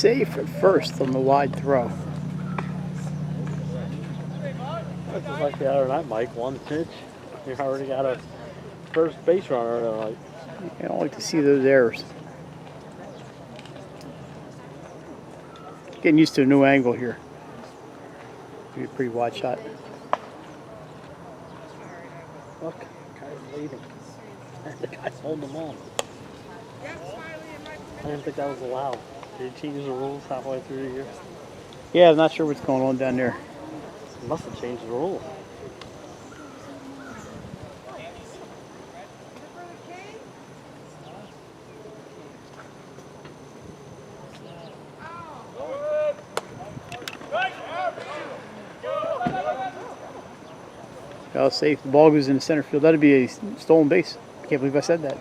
safe at first on the wide throw. That's just like the other night, Mike. One pitch, you already got a first base runner tonight. I don't like to see those errors. Getting used to a new angle here. Be a pretty wide shot. Look, the guy's leading. The guy's holding them on. I didn't think that was allowed. Did he change the rules halfway through the year? Yeah, I'm not sure what's going on down there. He must have changed the rules. I'll say if the ball goes in the center field, that'd be a stolen base. I can't believe I said that.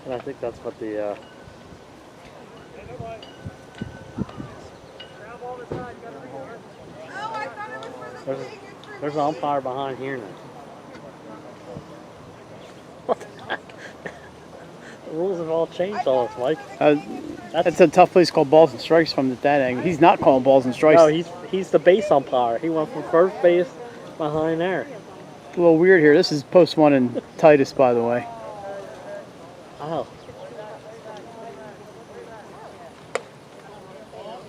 And I think that's what the there's an umpire behind here now. What the heck? The rules have all changed on us, Mike. That's a tough place called balls and strikes from that angle. He's not calling balls and strikes. No, he's the base umpire. He went from first base behind there. It's a little weird here. This is post one in Titus, by the way. Oh.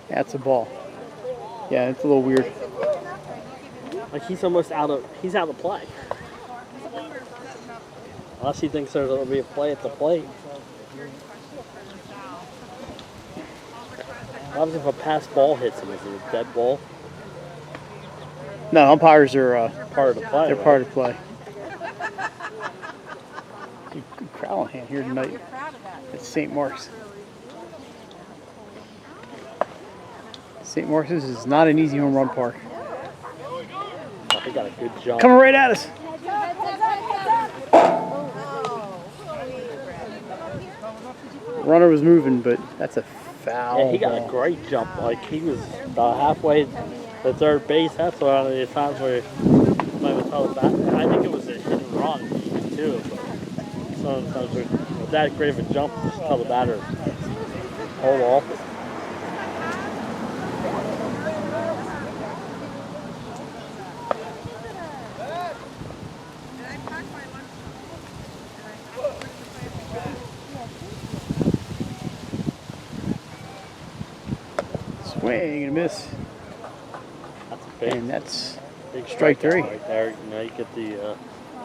That's a ball. Yeah, it's a little weird. Like he's almost out of play. Unless he thinks there's going to be a play at the plate. What if a pass ball hits him? Is it a dead ball? No, umpires are part of the play. They're part of the play. Good crowd on hand here tonight at St. Mark's. St. Mark's is not an easy home run park. Oh, he got a good jump. Coming right at us. Runner was moving, but that's a foul. Yeah, he got ball. a great jump. Like he was halfway to third base. That's one of the times where he might have tell the bat. And I think it was a hit and run too. But sometimes with that great of a jump, just tell the batter hold off. Swing and a miss. That's a big, and that's big strike three. Right there. You know, you get the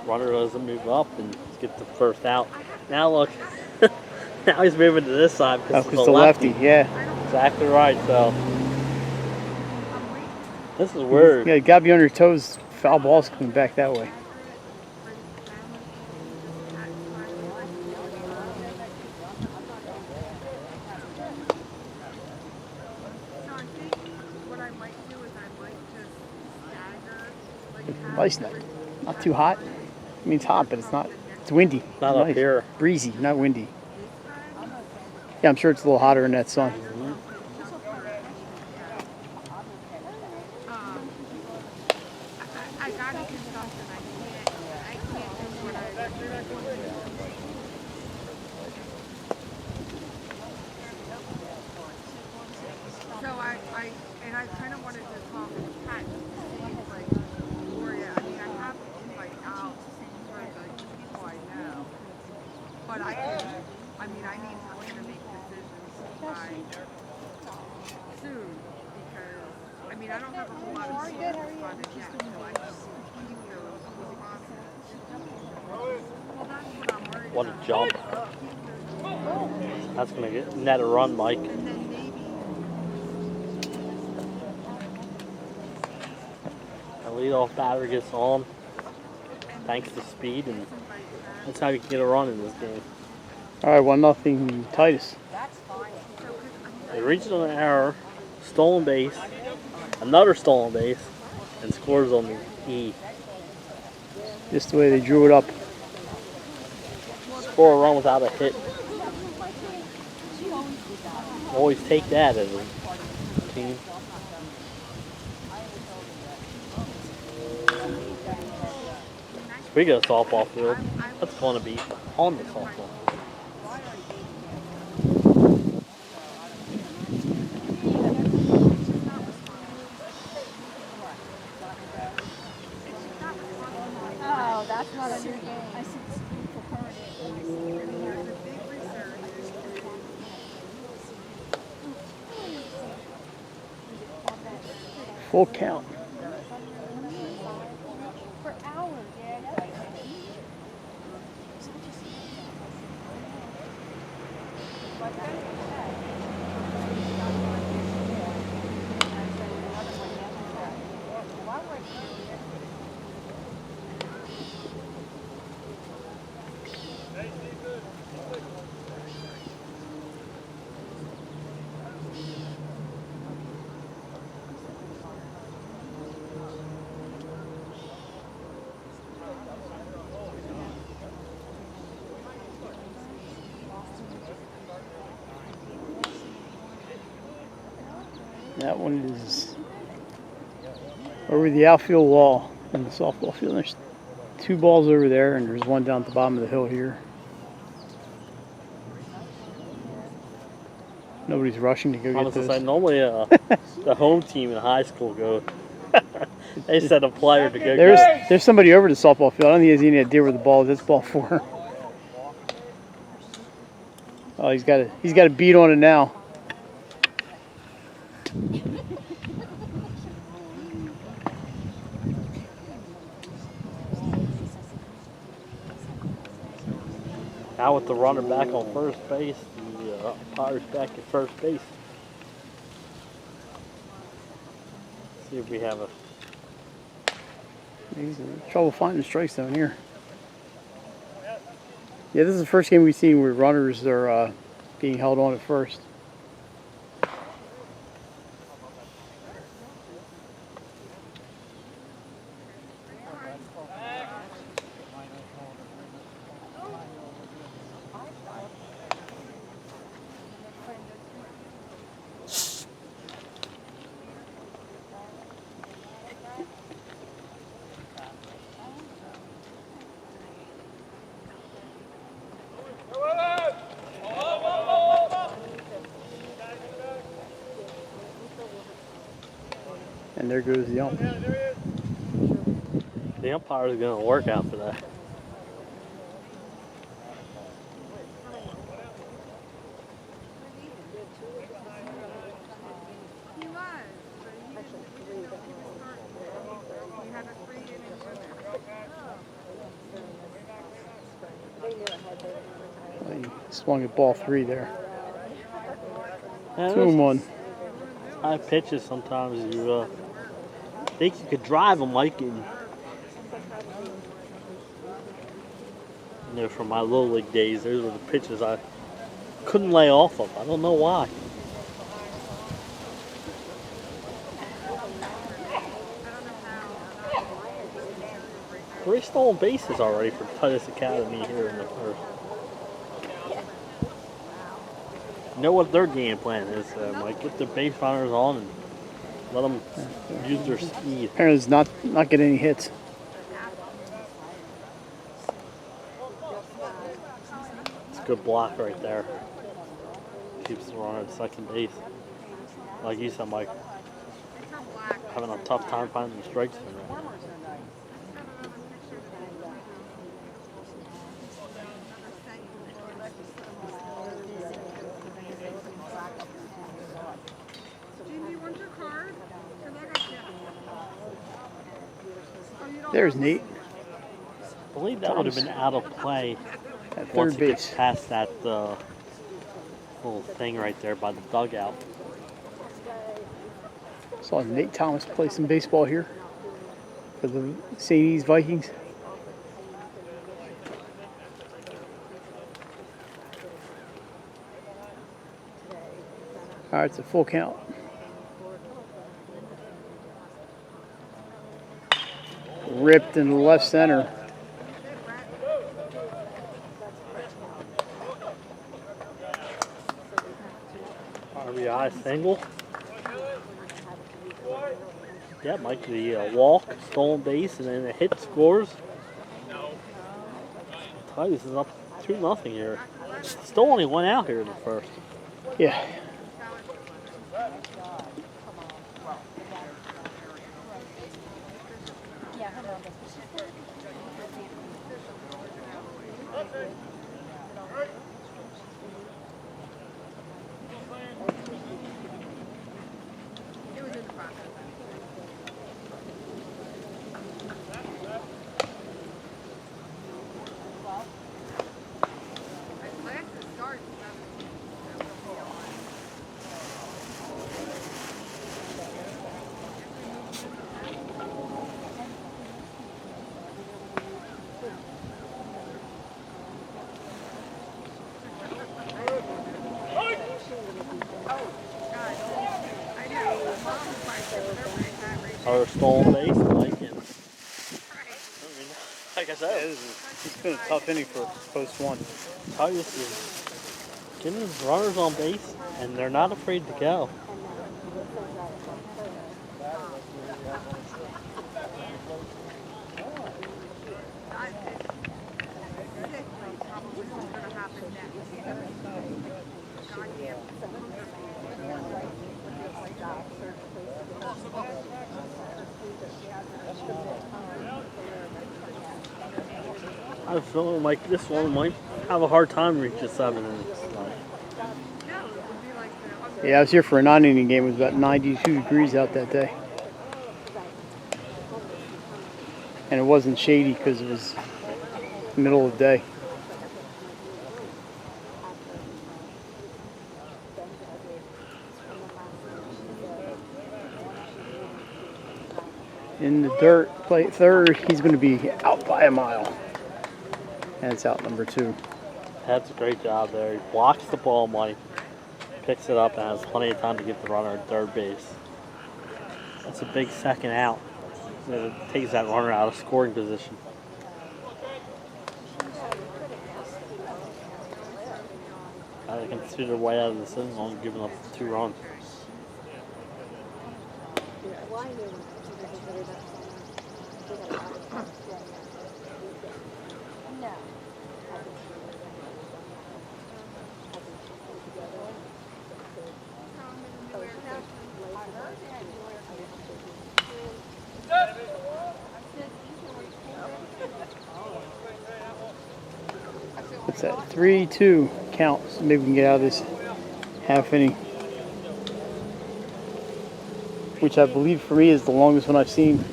runner doesn't move up and get the first out. Now look, now he's moving to this side because it's the lefty. Yeah. Exactly right. So this is weird. Yeah, you gotta be on your toes. Foul ball's coming back that way. Nice night. Not too hot. I mean, it's hot, but it's not. It's windy. Not up here. Breezy, not windy. Yeah, I'm sure it's a little hotter in that sun. I kind of wanted to talk to Pat. But I need to kind of make decisions by soon because, I don't have a whole lot of responded yet, so I just keep those responses. Well, that's what I'm worried What about. a jump. That's going to get net a run, Mike. And then maybe The leadoff batter gets on thanks to speed, and that's how you can get a run in this game. All right, 1-0 Titus. They reached on an error, stolen base, another stolen base, and scores on the E. Just the way they drew it up. Score a run without a hit. Always take that as a team. Speaking of softball field, That's going to be on the softball. Oh, that's not a new game. I see this beautiful current. There's a big resurgence. Full count. For hours. That one is over the outfield wall in the softball field. There's 2 balls over there, and there's one down at the bottom of the hill here. Nobody's rushing to go I get was gonna those. say, normally the home team in high school go. They send a player to go get. There's somebody over the softball field. I don't think he has any idea where the ball is. That's ball 4. Oh, he's got a beat on it now. Now with the runner back on first base, the umpire's back at first base. See if we have a. He's in trouble finding the strike zone here. Yeah, this is the first game we've seen where runners are being held on at first. And there goes the ump. The umpire is going to work after that. He was, but we didn't know he was starting. We had a 3-inning winner. He swung at ball 3 there. Yeah, 2-1. high pitches sometimes you think you could drive them like in, from my little league days. Those were the pitches I couldn't lay off of. I don't know why. Three stolen bases already for Titus Academy here in the first. You know what their game plan is, Mike? Get the base runners on and let them use their speed. Apparently, it's not getting any hits. It's a good block right there. Keeps the runner at second base. Like you said, Mike, having a tough time finding the strikes. There's Nate. I believe that would have been out of play At once third it gets base. past that little thing right there by the dugout. Saw Nate Thomas play some baseball here for the St. E's Vikings. All right, it's a full count. Ripped in the left center. RBI single. Yeah, Mike, the walk, stolen base, and then a hit scores. Titus is up 2-0 here. Still only one out here in the first. Yeah. It was in the process. Classes start in 17, so we'll be on. I know, the mom's like, whatever it got right there. Our stolen base, like, and, I mean, like I said, It's been a tough inning for post one. Titus is getting his runners on base, and they're not afraid to go. Probably what's going to happen next. Goddamn. I have a feeling like this one might have a hard time reaching 7 innings. Like, No, it would be like the Yeah, I was here for a 9-inning game. It was about 92 degrees out that day. And it wasn't shady because it was middle of the day. In the dirt, play third, he's going to be out by a mile. And it's out number 2. that's a great job there. He blocks the ball, Mike, picks it up, and has plenty of time to get the runner at third base. That's a big second out. It takes that runner out of scoring position. They can see their way out of this inning, only giving up 2 runs. It's at 3-2 count, so maybe we can get out of this half inning. Which I believe for me is the longest one I've seen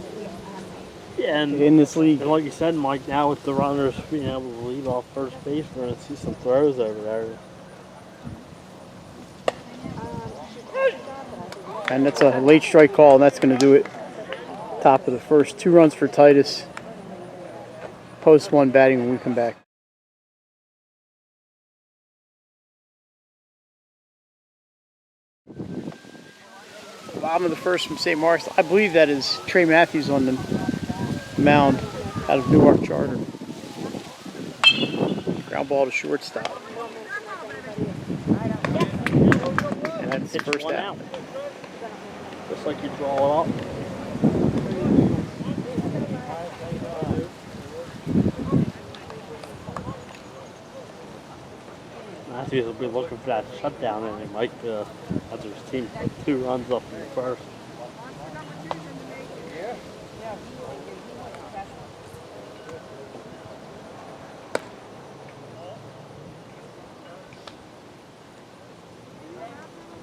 Yeah, and in this league. And like you said, Mike, now with the runners being able to lead off first base, we're going to see some throws over there. And that's a late strike call, and that's going to do it. Top of the first. 2 runs for Titus. Post 1 batting when we come back. Bottom of the first from St. Mark's. I believe that is Trey Matthews on the mound out of Newark Charter. Ground ball to shortstop. And that's the Pitch first one out. out. Just like you draw it up. Matthews will be looking for that shutdown, and he might after his team put 2 runs up in the first.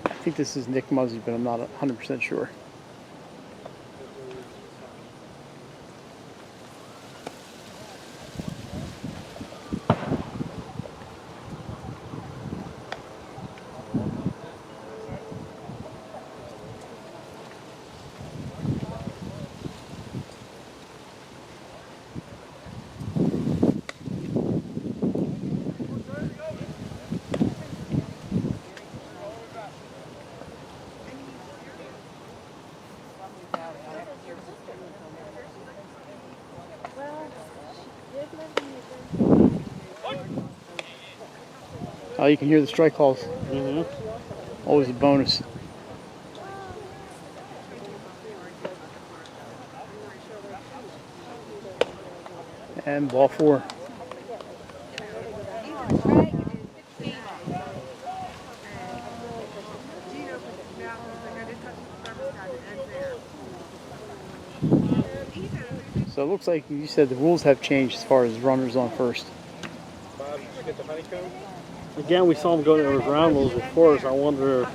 I think this is Nick Muzzy, but I'm not 100% sure. Oh, you can hear the strike calls. Mm-hmm. Always a bonus. And ball 4. So it looks like you said the rules have changed as far as runners on first. Bob, did you get the honeycomb? Again, we saw him go to those ground rules before, so I wonder.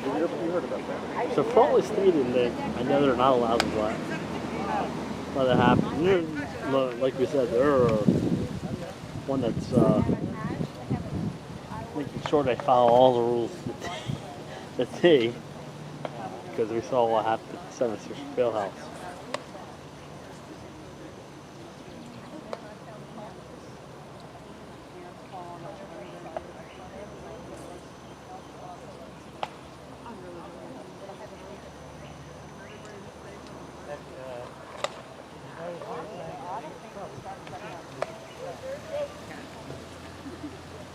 You heard about that? So formally stated that I know they're not allowed to let it happen. Like we said, they're one that's making sure they follow all the rules to T, because we saw what happened at the 76 Fieldhouse.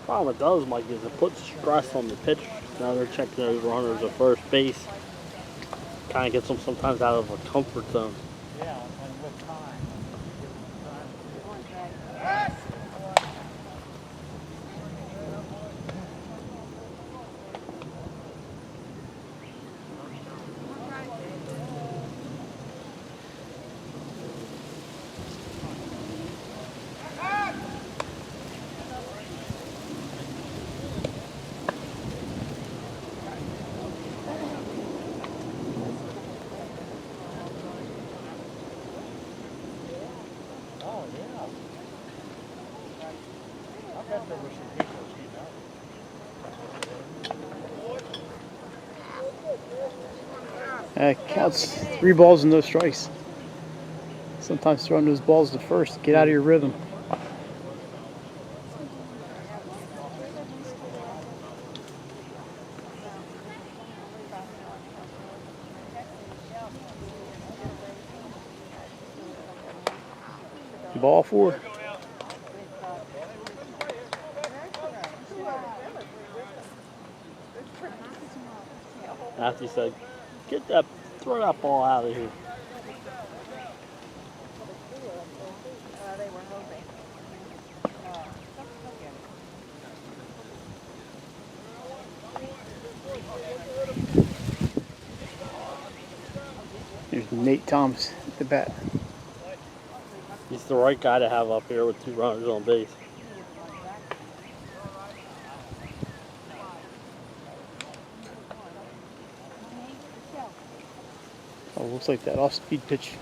Problem it does, Mike, is it puts stress on the pitchers. Now they're checking those runners at first base. Kind of gets them sometimes out of a comfort zone. Yeah, and with time. Oh, yeah. I bet there were some people, Counts 3 balls and no strikes. Sometimes throwing those balls to first, get out of your rhythm. Ball 4. Matthews said, throw that ball out of here. There's Nate Thomas at the bat. He's the right guy to have up here with 2 runners on base. Oh, looks like that off-speed pitch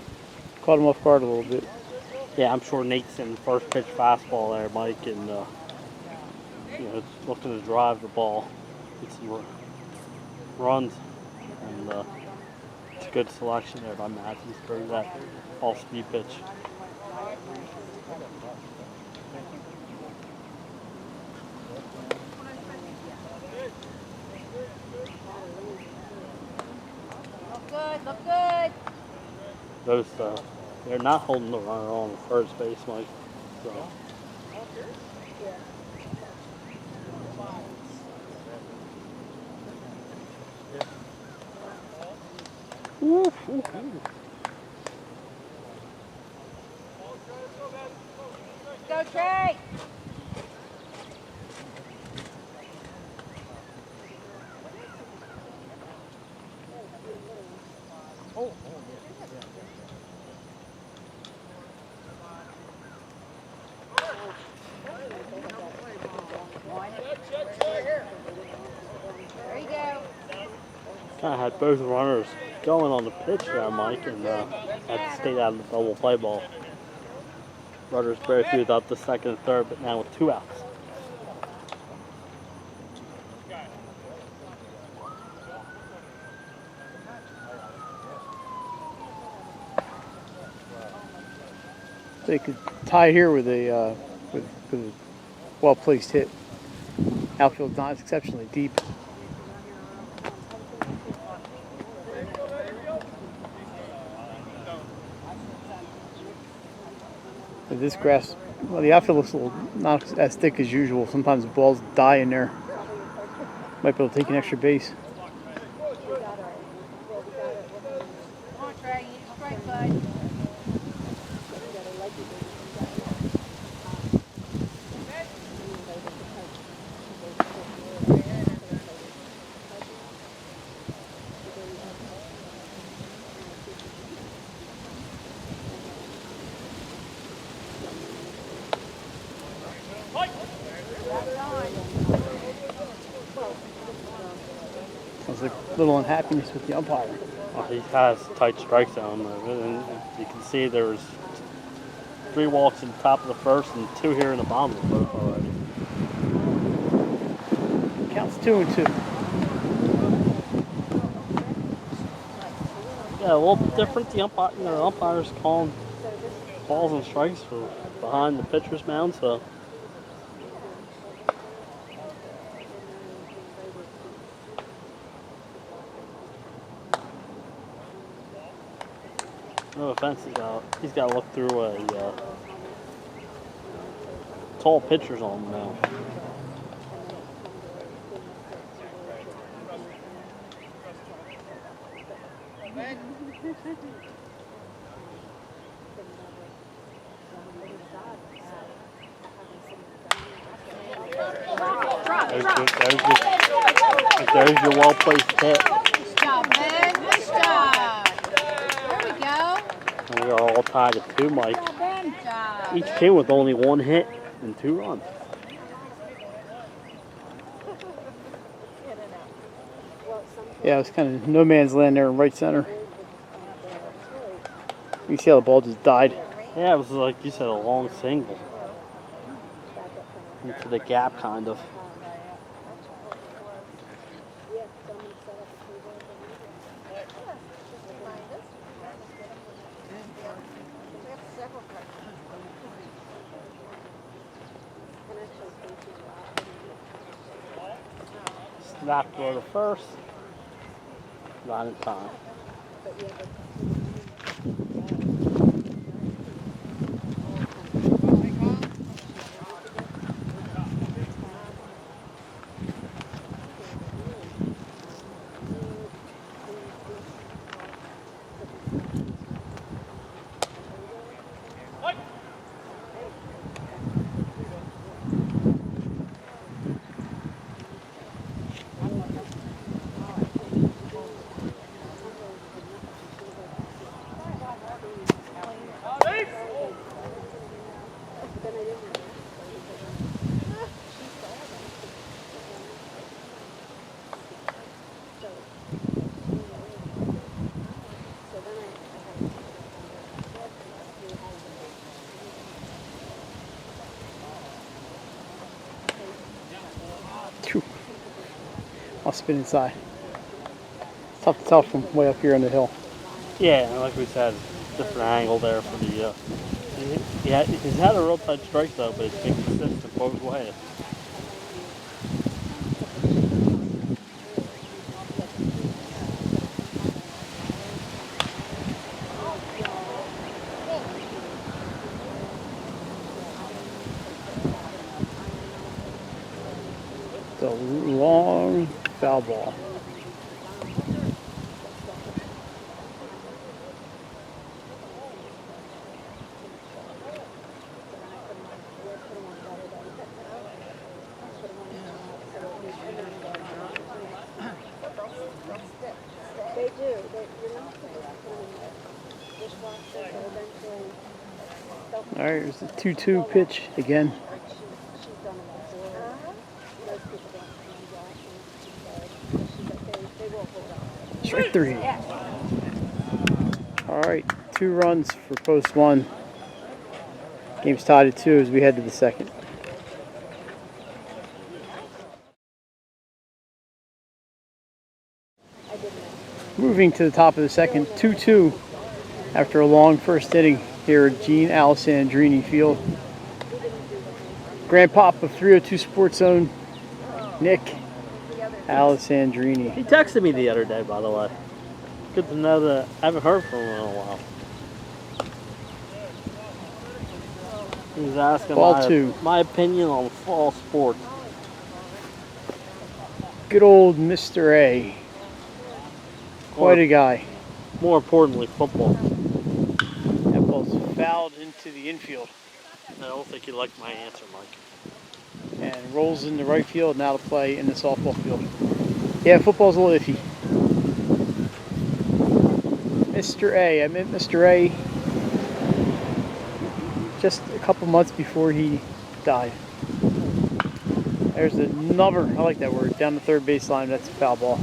caught him off guard a little bit. Yeah, I'm sure Nate's in first pitch fastball there, Mike, and it's looking to drive the ball, get some runs, and it's a good selection there by Matthews for that off-speed pitch. Look good. Those, they're not holding the runner on first base, Mike. So. Go, Trey. There you go. Kind of had both runners going on the pitch there, Mike, and had to stay out of the double play ball. Runners barely up the second and third, but now with 2 outs. They could tie here with a well-placed hit. Outfield not exceptionally deep. With this grass, well, the outfield looks a little not as thick as usual. Sometimes the balls die in there. Might be able to take an extra base. Come on, Trey. You need a strike, bud. there's a little unhappiness with the umpire. He has tight strike zone, and you can see there's 3 walks in the top of the first and 2 here in the bottom of the first already. Counts 2-2. Yeah, a little bit different. The umpires calling balls and strikes for behind the pitcher's mound, so. No offense, he's got to look through a tall pitcher's on him now. There's your well-placed hit. Nice job, man. Nice job. There we go. And we are all tied at 2, Mike. Good job. Each team with only 1 hit and 2 runs. Yeah, it was kind of no man's land there in right center. You see how the ball just died. Yeah, it was like you said, a long single. Into the gap, kind of. Snap throw to first. Right in time. 2. I'll spin inside. It's tough to tell from way up here on the hill. Yeah, and like we said, different angle there for the. He's had a real tight strike though, but it's been consistent both ways. The long foul ball. They do. You're not supposed to put them in the dishwasher, but eventually they'll All right, here's the 2-2 pitch again. she's done it before. Most people don't hand washing. They will hold on. Strike 3. All right, 2 runs for post 1. Game's tied at 2 as we head to the second. Moving to the top of the second, 2-2 after a long first inning here at Gene Alessandrini Field. Grandpop of 302 Sports Zone, Nick Alessandrini. He texted me the other day, by the way. Good to know that I haven't heard from him in a while. He was asking Ball 2. my opinion on fall sports. Good old Mr. A. Quite a guy. More importantly, football. That ball's fouled into the infield I don't think you liked my answer, Mike. and rolls into right field, now to play in the softball field. Yeah, football's a little iffy. Mr. A. I met Mr. A just a couple months before he died. There's another, I like that word, down the third baseline. That's a foul ball.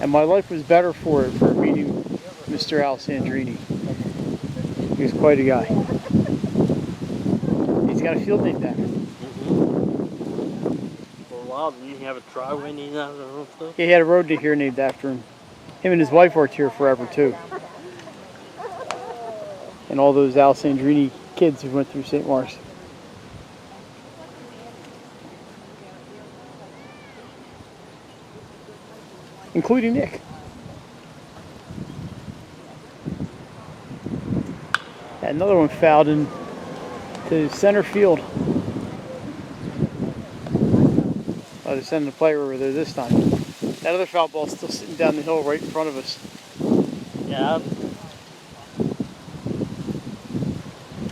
And my life was better for it, for meeting Mr. Alessandrini. He was quite a guy. He's got a field named after him. For a while, didn't he have a driveway named after him too? Yeah, he had a road to here named after him. Him and his wife worked here forever too. And all those Alessandrini kids who went through St. Mark's. Including Nick. And another one fouled into center field. Oh, they're sending the player over there this time. That other foul ball's still sitting down the hill right in front of us. Yeah.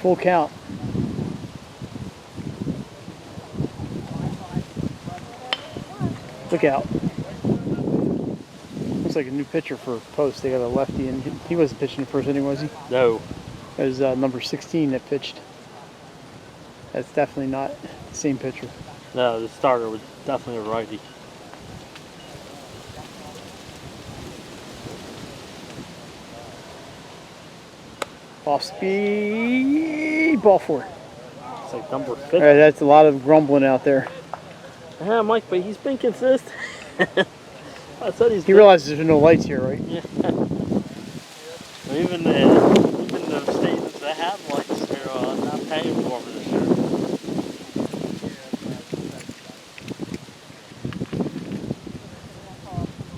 Full count. Look out. Looks like a new pitcher for Post. They got a lefty, and he wasn't pitching the first inning, was he? No. It was number 16 that pitched. That's definitely not the same pitcher. No, the starter was definitely a righty. Off speed, ball four. It's like number 50. All right, that's a lot of grumbling out there. Yeah, Mike, but he's been consistent. I said he's. He realizes there's no lights here, right? Yeah. Even the statements that have lights, they're not paying for them this year.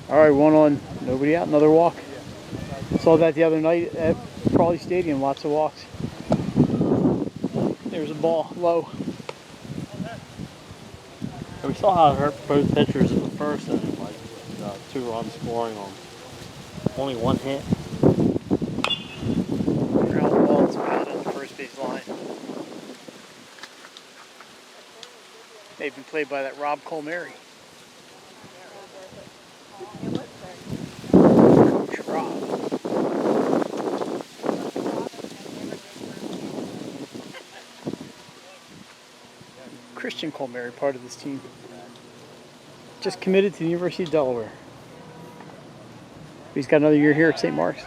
All right, one on, nobody out, another walk. Saw that the other night at Crawley Stadium, lots of walks. There's a ball, low. And we saw how it hurt both pitchers in the first inning, like 2 runs scoring on only 1 hit. Ground ball, it's out on the first base line. They've been played by that Rob Colmary. Coach Rob. Christian Colmary, part of this team. Just committed to the University of Delaware. He's got another year here at St. Mark's.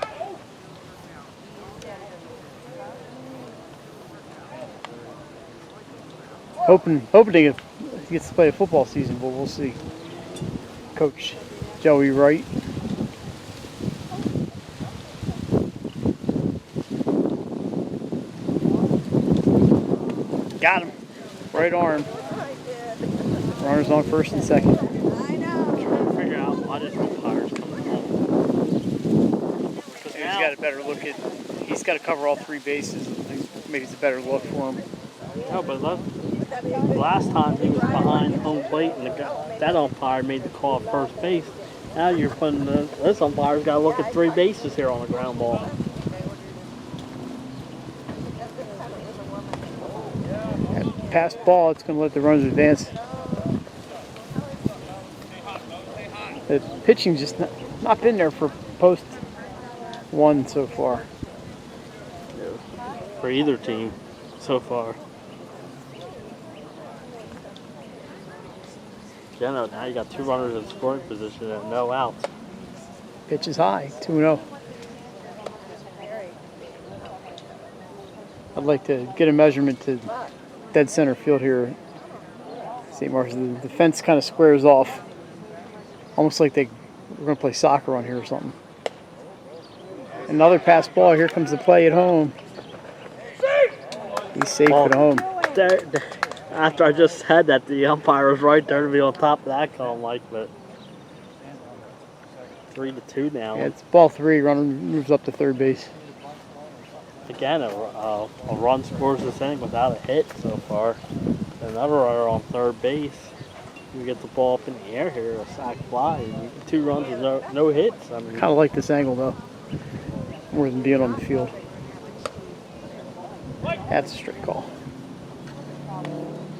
Hoping he gets to play a football season, but we'll see. Coach Joey Wright. Got him. Right arm. Runners on first and second. Trying to figure out why this umpire's coming home. He's got a better look at. He's got to cover all 3 bases. Maybe it's a better look for him. No, but last time he was behind home plate and that umpire made the call at first base. Now you're putting this umpire's got to look at 3 bases here on a ground ball. Pass ball, it's going to let the runners advance. The pitching's just not been there for post 1 so far. For either team so far. Yeah, no, now you got 2 runners in scoring position and no outs. Pitch is high, 2-0. I'd like to get a measurement to dead center field here at St. Mark's. The fence kind of squares off. Almost like we're going to play soccer on here or something. Another pass ball. Here comes the play at home. He's safe at home. After I just said that, the umpire was right there to be on top of that cone, like, but 3-2 now. Yeah, it's ball 3. Runner moves up to third base. Again, a run scores this inning without a hit so far. Another runner on third base. You get the ball up in the air here, a sac fly. 2 runs with no hits. I mean, Kind of like this angle though, more than being on the field. That's a straight call.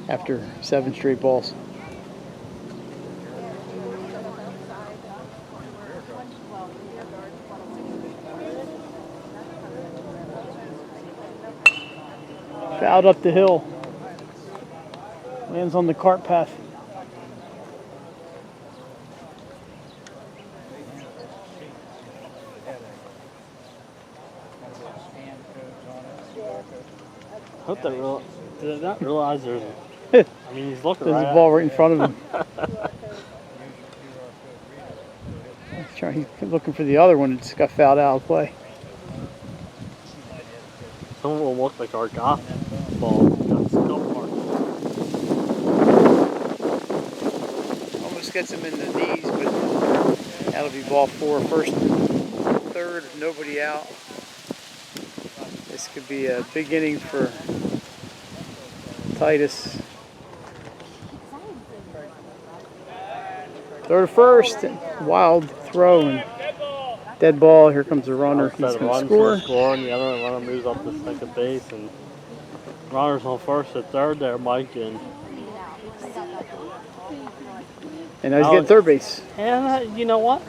After 7 straight balls. Fouled up the hill. Lands on the cart path. I hope they did not realize there's. I mean, he's looking There's right a at ball right in front of him. He's looking for the other one that just got fouled out of play. Some of them look like our golf balls. Got skull marks. Almost gets him in the knees, but that'll be ball 4. First, third, nobody out. This could be a big inning for Titus. Throw to first, wild throw and dead ball. Here comes the runner. He's going to score. And the other runner moves up to second base, and runners on first and third there, Mike, and now he's getting third base. And you know what?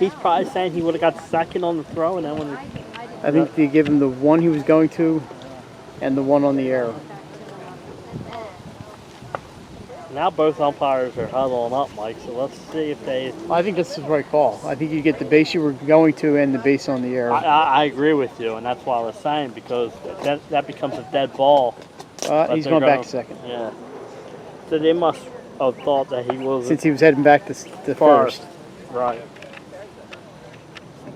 He's probably saying he would have got second on the throw, and then when I think they give him the one he was going to and the one on the arrow. now both umpires are huddling up, Mike. So let's see if they. I think that's the right call. I think you get the base you were going to and the base on the arrow. I agree with you, and that's what I was saying, because that becomes a dead ball. He's going back to second. Yeah. So they must have thought that he was. Since he was heading back to first. Right.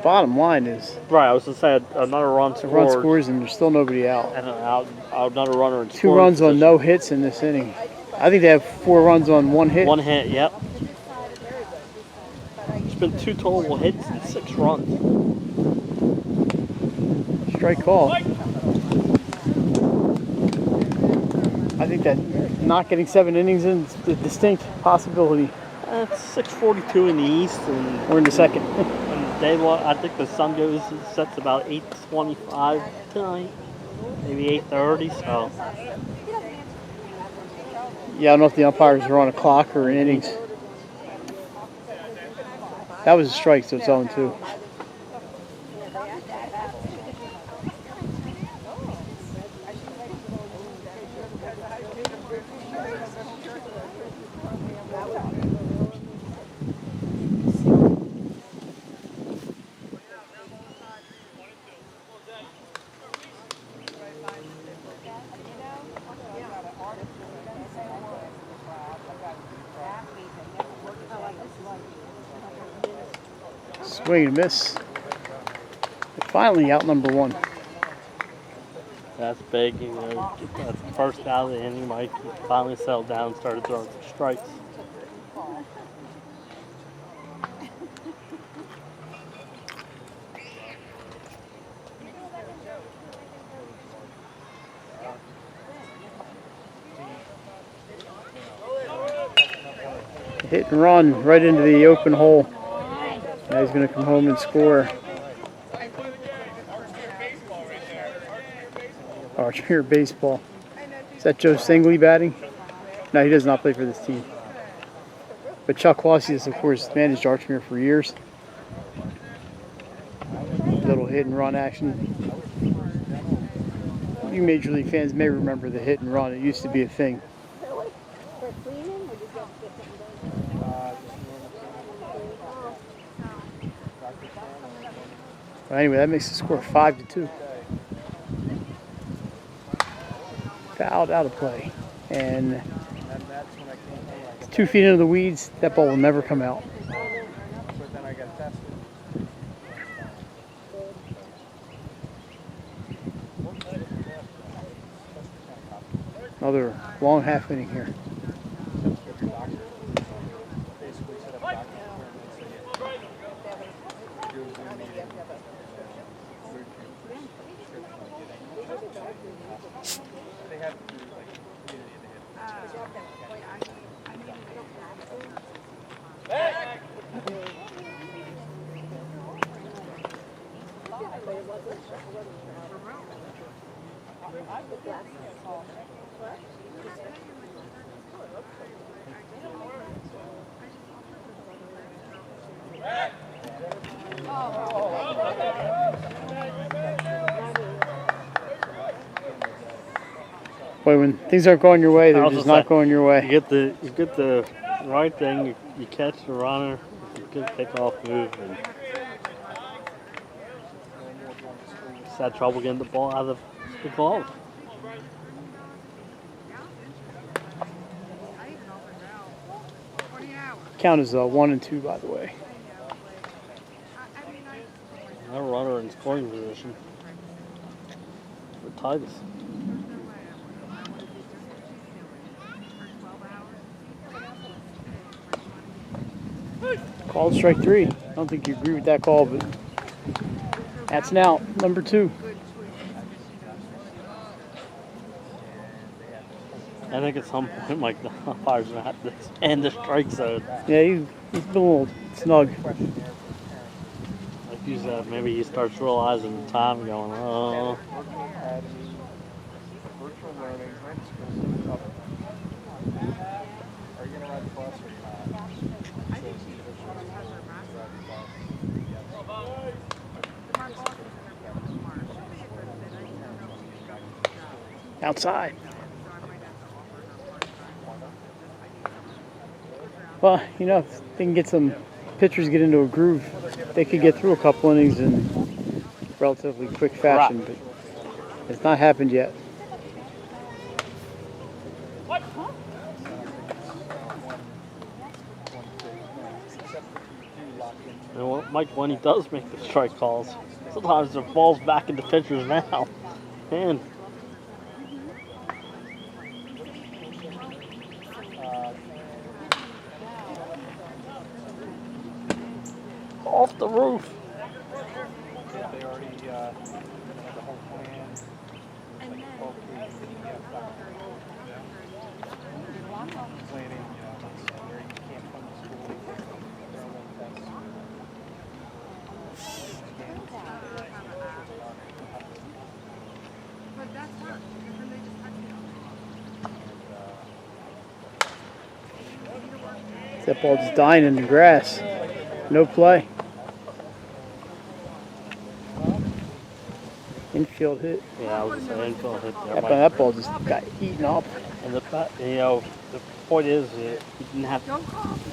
Bottom line is. Right, I was going to say another run scored. A run scores and there's still nobody out. And another runner in 2 runs on no hits in this inning. I think they have 4 runs on 1 hit. 1 hit, yep. There's been 2 total hits and 6 runs. Strike call. I think that not getting 7 innings is a distinct possibility. It's 6:42 in the East, and we're in the second. I think the sun sets about 8:25 tonight, maybe 8:30. So. Yeah, I don't know if the umpires are on a clock or innings. That was a strike, so it's 0-2. Swing and miss. Finally out number 1. That's big, you know. That's the first out of the inning. Mike finally settled down and started throwing some strikes. Hit and run right into the open hole. Now he's going to come home and score. Archmere baseball. Is that Joe Singley batting? No, he does not play for this team. But Chuck Clossie has, of course, managed Archmere for years. Little hit and run action. You Major League fans may remember the hit and run. It used to be a thing. But anyway, that makes the score 5-2. Fouled out of play. And 2 feet into the weeds, that ball will never come out. Another long half inning here. Boy, when things aren't going your way, they're just not going your way. You get the right thing. You catch the runner. It's a good pickoff move. And Just had trouble getting the ball out of the glove. I even opened out 20 hours. Count as 1 and 2, by the way. I mean, No runner in scoring position for Titus. there's no way I would be just what she's doing for 12 hours. Called strike 3. I don't think you agree with that call, but that's an out. Number 2. Good tweet. I think at some point, Mike, the umpire's gonna have to end the strike zone. Yeah, he's been a little snug. Like you said, maybe he starts realizing the time going, oh. Virtual academy, virtual learning, are you going to ride the bus or not? I think she has her master's. My boss is interviewing tomorrow. She'll be interested. I just don't know if she's got the job. Outside. So I might have to offer her part-time. Well, you know, if they can get some pitchers get into a groove, they could get through a couple innings in relatively quick fashion, but it's not happened yet. And well, Mike, when he does make the strike calls, sometimes the ball's back into pitchers now. Man. Off the roof. They already have the whole plan. It's like 12 pages PDF document. Planning, where you can't fund the school. They're on tests. But that's her. And then they just touch it. That ball just dying in the grass. No play. Infield hit. Yeah, I was an infield hit there. Mike. That ball just got eaten up. And the point is, he didn't have,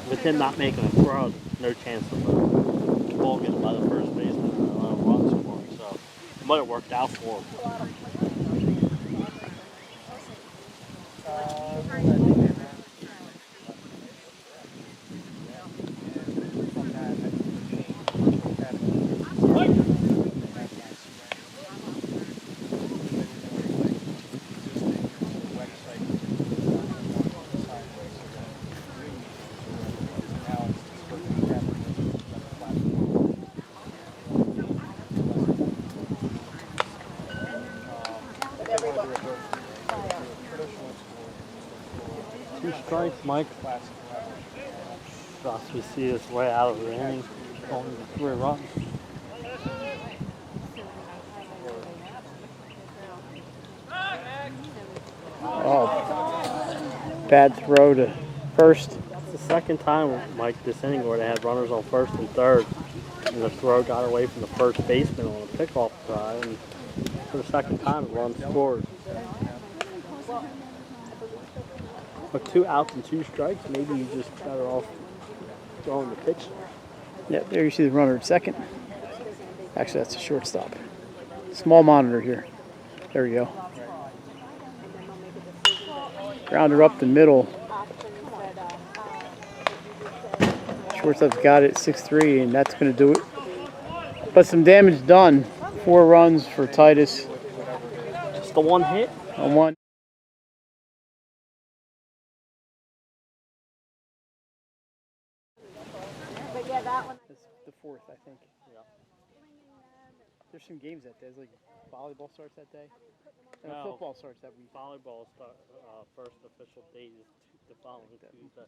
with him not making a throw, no chance of the ball getting by the first baseman and a run scoring. So it might have worked out for him. Two strikes, Mike. Thus we see his way out of the inning, only 3 runs. Oh, bad throw to first. It's the second time, Mike, this inning where they had runners on first and third, and the throw got away from the first baseman on a pickoff drive, and for the second time, the run scored. With 2 outs and 2 strikes, maybe you just better off throwing the pitch. Yep, there you see the runner at second. Actually, that's a shortstop. Small monitor here. There we go. Grounder up the middle. Shortstop's got it, 6-3, and that's going to do it. But some damage done. 4 runs for Titus Just the one hit. on 1. But yeah, that one. That's the 4th, I think. Yeah. There's some games that day. There's like volleyball starts that day. And No. football starts that week. Volleyball start, first official date is the following Tuesday.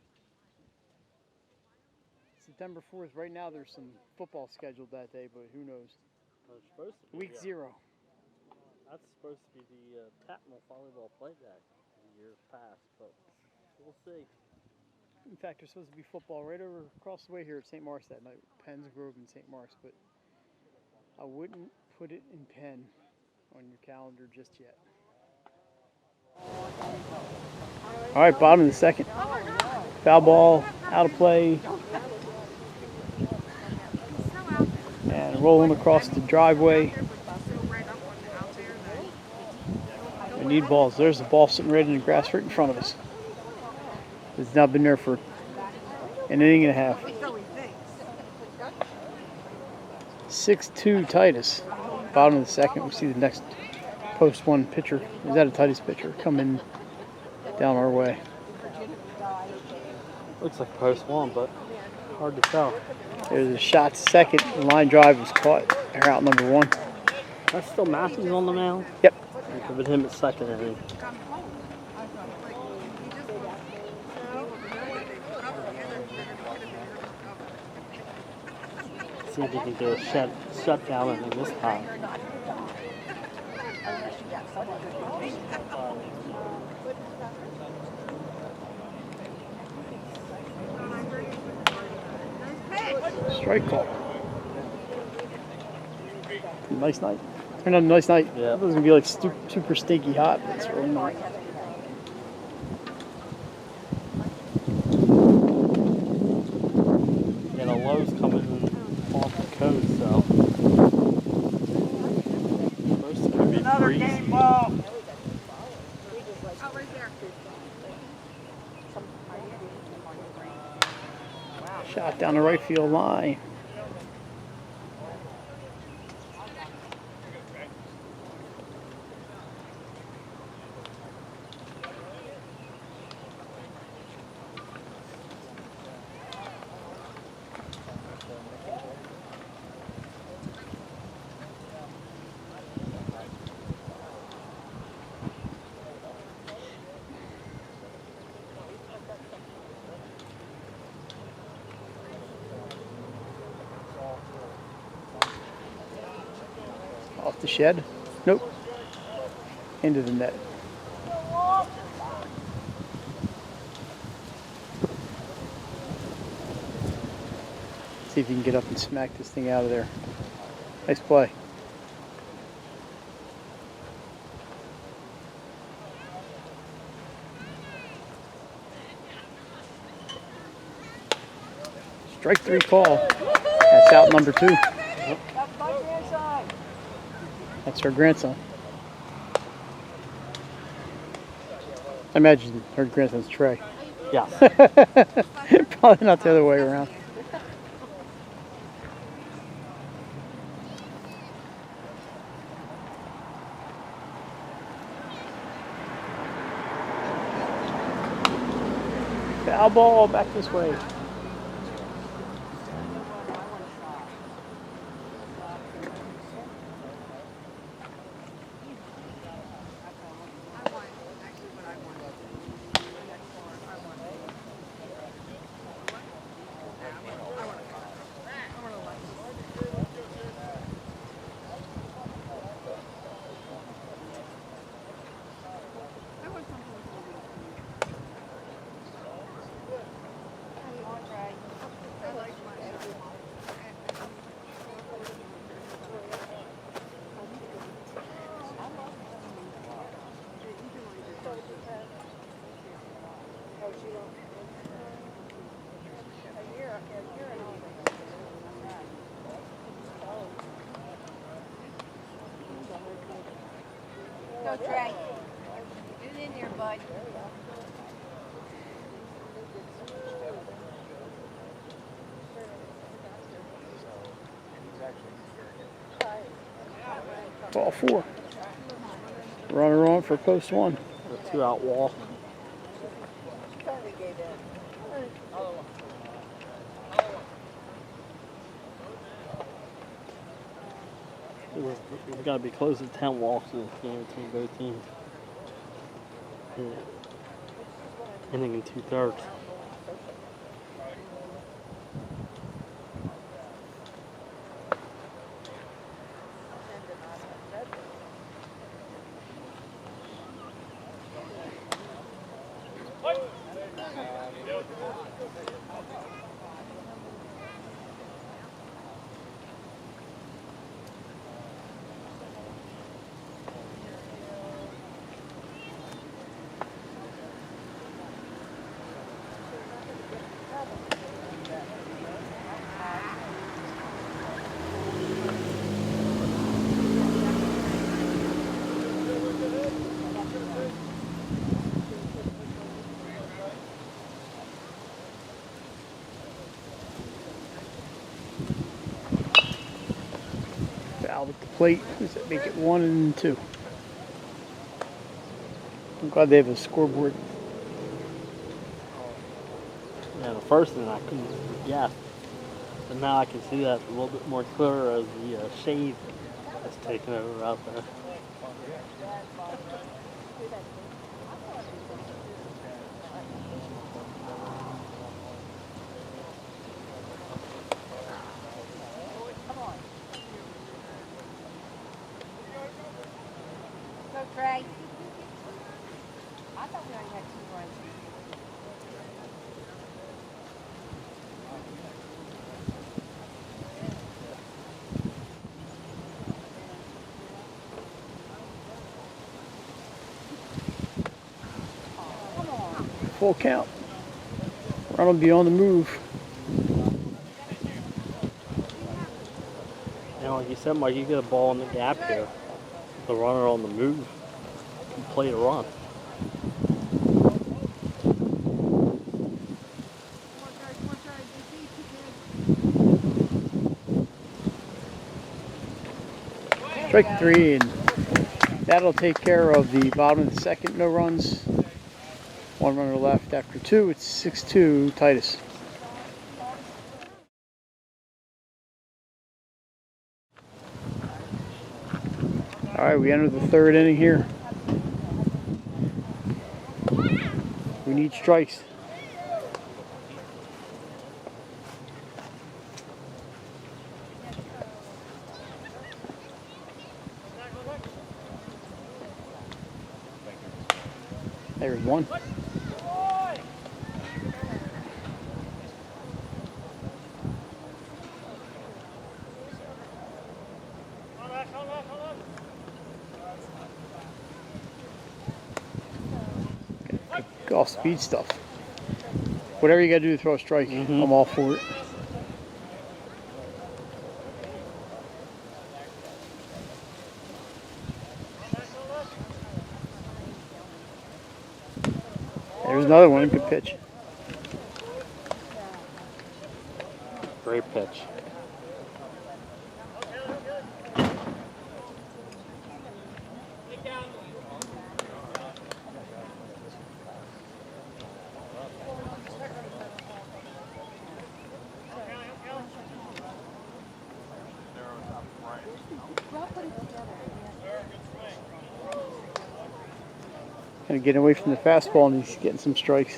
September 4th. Right now there's some football scheduled that day, but who knows? It's supposed to be, Week 0. That's supposed to be the Tatnall volleyball play day in years past, but we'll see. In fact, there's supposed to be football right over across the way here at St. Mark's that night. Penn's Grove and St. Mark's, but I wouldn't put it in Penn on your calendar just yet. All right, bottom of the second. Foul ball, out of play. And rolling across the driveway. need balls. There's the ball sitting right in the grass right in front of us. It's now been there for an inning and a half. So he thinks. 6-2 Titus. Bottom of the second, we see the next post one pitcher. Is that a Titus pitcher coming down our way? Looks like post one, but hard to tell. There's a shot to second. The line drive was caught. Air out number 1. That's still Matthews on the mound? Yep. It could have been him at second, I think. Come home. Like, he just wants people to know that they cover the other cover. See if he can do a shutdown in this time. Strike call. Nice night. Turned out a nice night. Yeah. It was gonna be like super stinky hot, but it's really not. Yeah, the low's coming off the coast, so. Most of it could be breezy. Oh, right there. Shot down the right field line. Off the shed. Nope. Into the net. See if you can get up and smack this thing out of there. Nice play. Strike 3 call. That's out number 2. That's her grandson. I imagine her grandson's Trey. Yeah. Probably not the other way around. Foul ball back this way. Go, Trey. Get it in there, bud. Ball 4. Runner on for post 1. A 2-out walk. We've got to be close to 10 walks in this game between both teams. Yeah. Inning in 2/3. plate. Does that make it 1 and 2? I'm glad they have a scoreboard. Yeah, the first thing I couldn't guess. But now I can see that a little bit more clearer as the shade has taken over out there. Go, Trey. I thought we only had 2 runs. Full count. Ronald be on the move. And like you said, Mike, you get a ball in the gap here. The runner on the move can play a run. Strike 3, and that'll take care of the bottom of the second. No runs. 1 runner left after 2. It's 6-2 Titus. All right, we enter the 3rd inning here. We need strikes. There's 1. Good off speed stuff. Whatever you got to do to throw a strike, I'm all for it. There's another one. Good pitch. Great pitch. Kind of getting away from the fastball, and he's getting some strikes.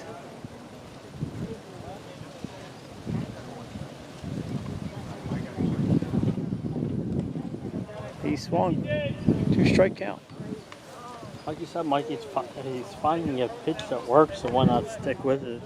He swung. 2 strike count. Like you said, Mike, he's finding a pitch that works, so why not stick with it?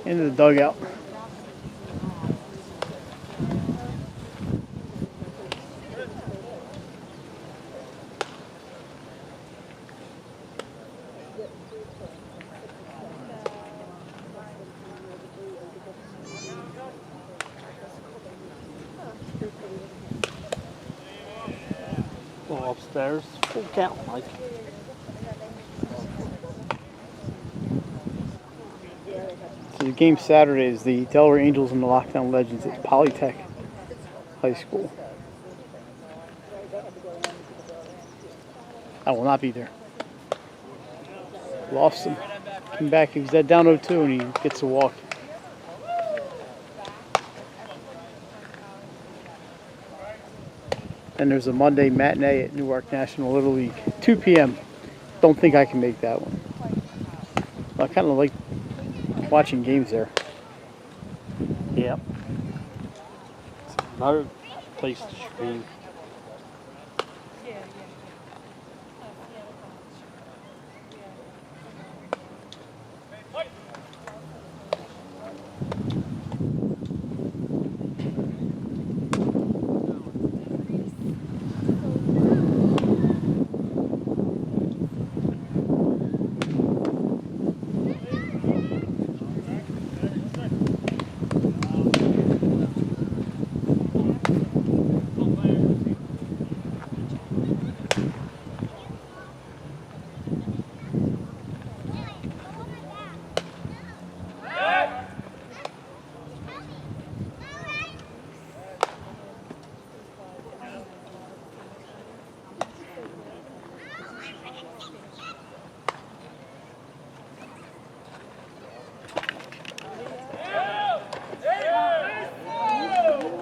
Into the dugout. Go upstairs. Full count, Mike. So the game Saturday is the Delaware Angels and the Lockdown Legends at Polytech High School. I will not be there. Lost him. Came back, he was down 0-2 and he gets a walk. And there's a Monday matinee at Newark National Little League, 2 p.m. Don't think I can make that one. I kind of watching games there. Yep. Another place to stream.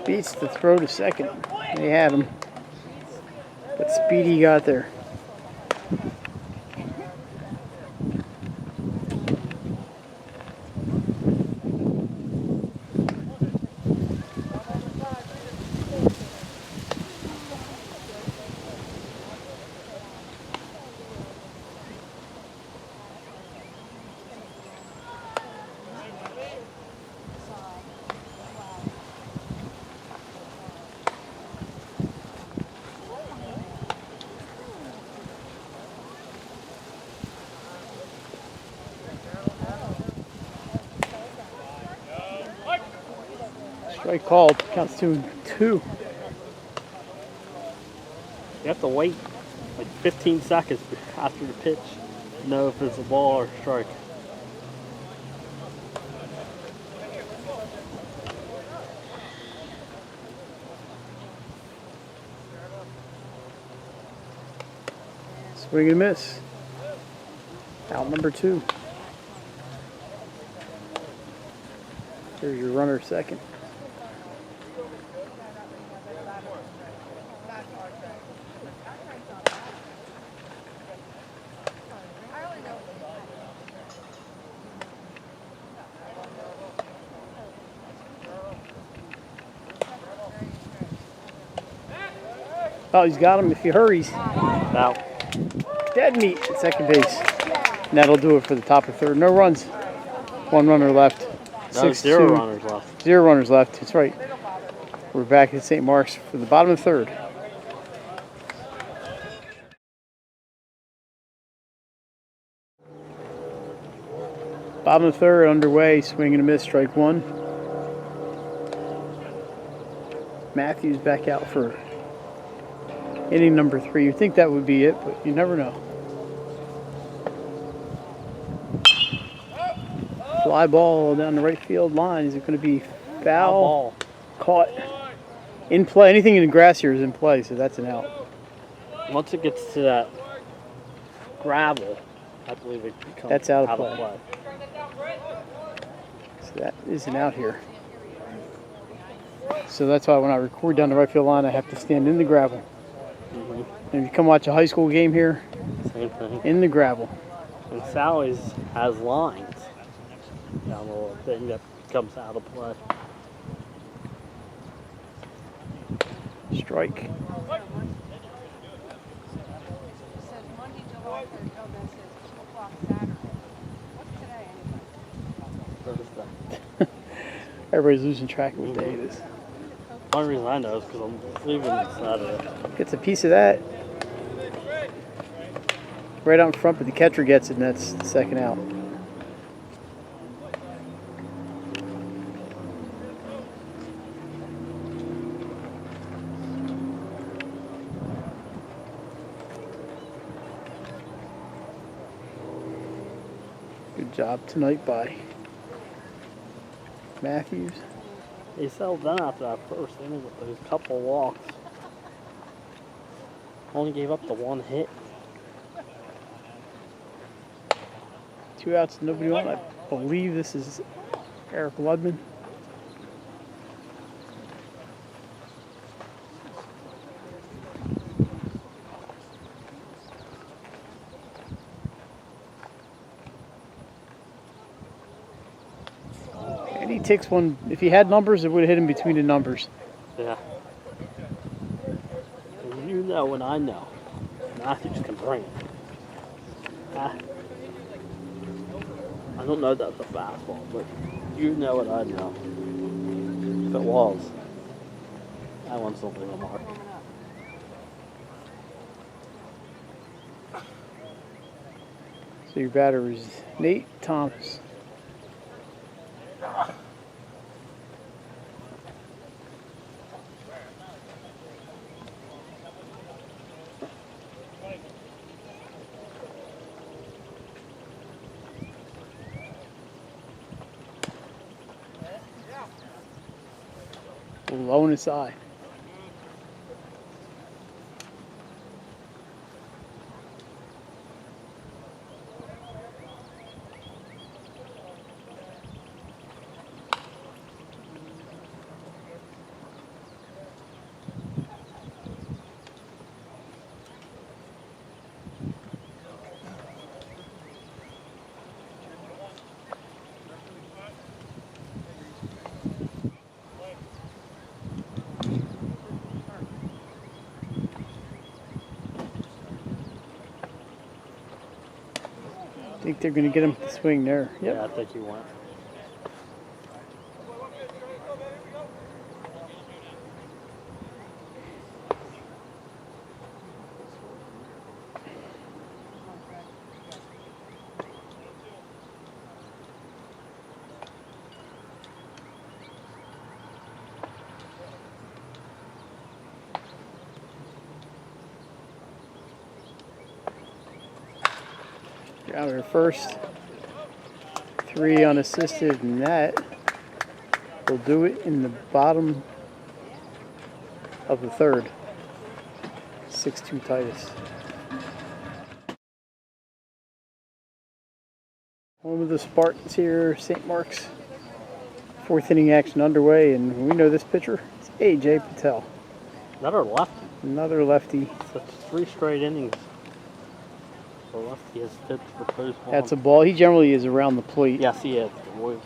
Beats the throw to second. They had him. But Speedy got there. Strike called. Counts 2-2. You have to wait like 15 seconds after the pitch to know if it's a ball or a strike. Swing and miss. Out number 2. Here's your runner second. Oh, he's got him if he hurries. Out. Dead meat at second base. And that'll do it for the top of third. No runs. 1 runner left. No, 6-2. 0 runners left. 0 runners left. That's right. We're back at St. Mark's for the bottom of the third. Bottom of the third underway. Swing and a miss. Strike 1. Matthews back out for inning number 3. You'd think that would be it, but you never know. Fly ball down the right field line. Is it going to be foul? Ball. Caught. In play. Anything in the grass here is in play, so that's an out. Once it gets to that gravel, I believe it becomes That's out of of play. play. So that is an out here. So that's why when I record down the right field line, I have to stand in the gravel. And if you come watch a high school game here, Same thing. in the gravel. And Sally's has lines down the little thing that comes out of play. Strike. It says Monday, July 3rd. Oh, that says 2 o'clock Saturday. What's today anyway? Everybody's losing track of what day it is. The only reason I know is because I'm leaving Saturday. Gets a piece of that. Right out in front, but the catcher gets it, and that's the second out. Good job tonight by Matthews. They settled down after that first inning with those couple walks. Only gave up the 1 hit. 2 outs, nobody on. I believe this is Eric Ludman. he takes one, if he had numbers, it would have hit him between the numbers. Yeah. And you know and I know. Matthews can bring it. I don't know that's a fastball, but you know what I know. If it was, that one's something to mark. So your batter is Nate Thomas. Low in his eye. I think they're going to get him to swing there. Yep. Yeah, I think he went. Grounder first. 3 unassisted, and that will do it in the bottom of the third. 6-2 Titus. Home of the Spartans here, St. Mark's. 4th inning action underway, and we know this pitcher. It's A.J. Patel. Another lefty. Another lefty. Such 3 straight innings. The lefty has pitched for post one. That's a ball. He generally is around the plate. Yes, he is.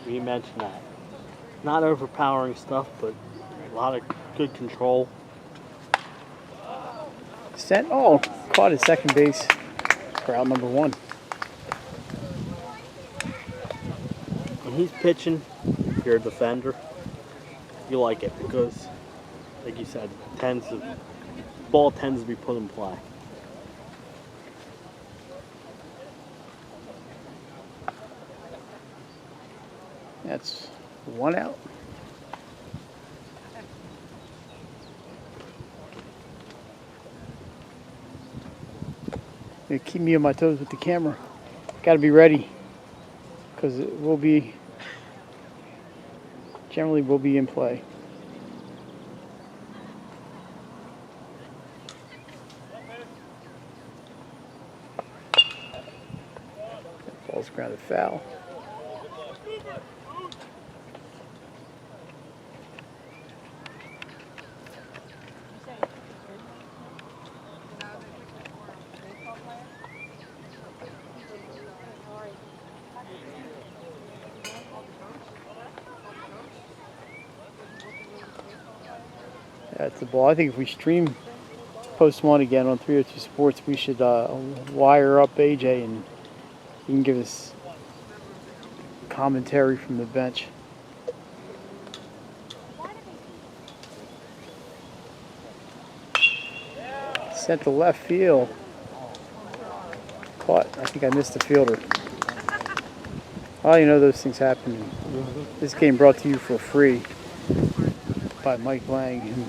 We mentioned that. Not overpowering stuff, but a lot of good control. Caught at second base for out number 1. When he's pitching, if you're a defender, you like it because, like you said, ball tends to be put in play. That's 1 out. They keep me on my toes with the camera. Got to be ready because it will be, generally will be in play. That ball's grounded foul. That's the ball. I think if we stream Post 1 again on 302 Sports, we should wire up AJ and he can give us commentary from the bench. Sent to left field. Caught. I think I missed the fielder. Oh, you know those things happen. This game brought to you for free by Mike Lang, who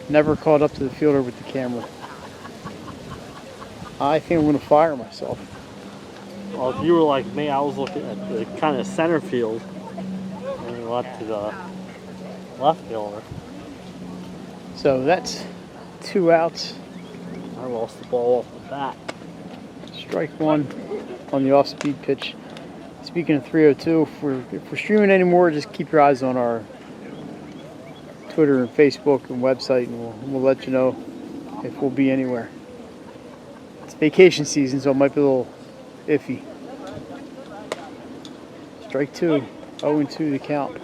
never caught up to the fielder with the camera. I think I'm going to fire myself. Well, if you were like me, I was looking at the kind of center field and he left to the left fielder. So that's 2 outs. I lost the ball off the bat. Strike 1 on the off-speed pitch. Speaking of 302, if we're streaming anymore, just keep your eyes on our Twitter and Facebook and website, and we'll let you know if we'll be anywhere. It's vacation season, so it might be a little iffy. Strike 2, 0-2 the count.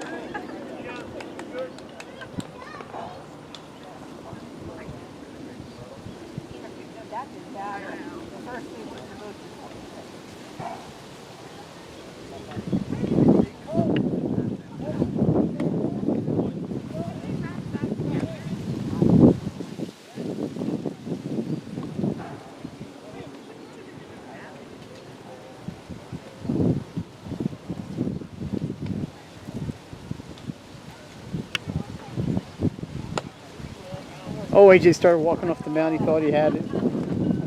Oh, AJ started walking off the mound. He thought he had it. I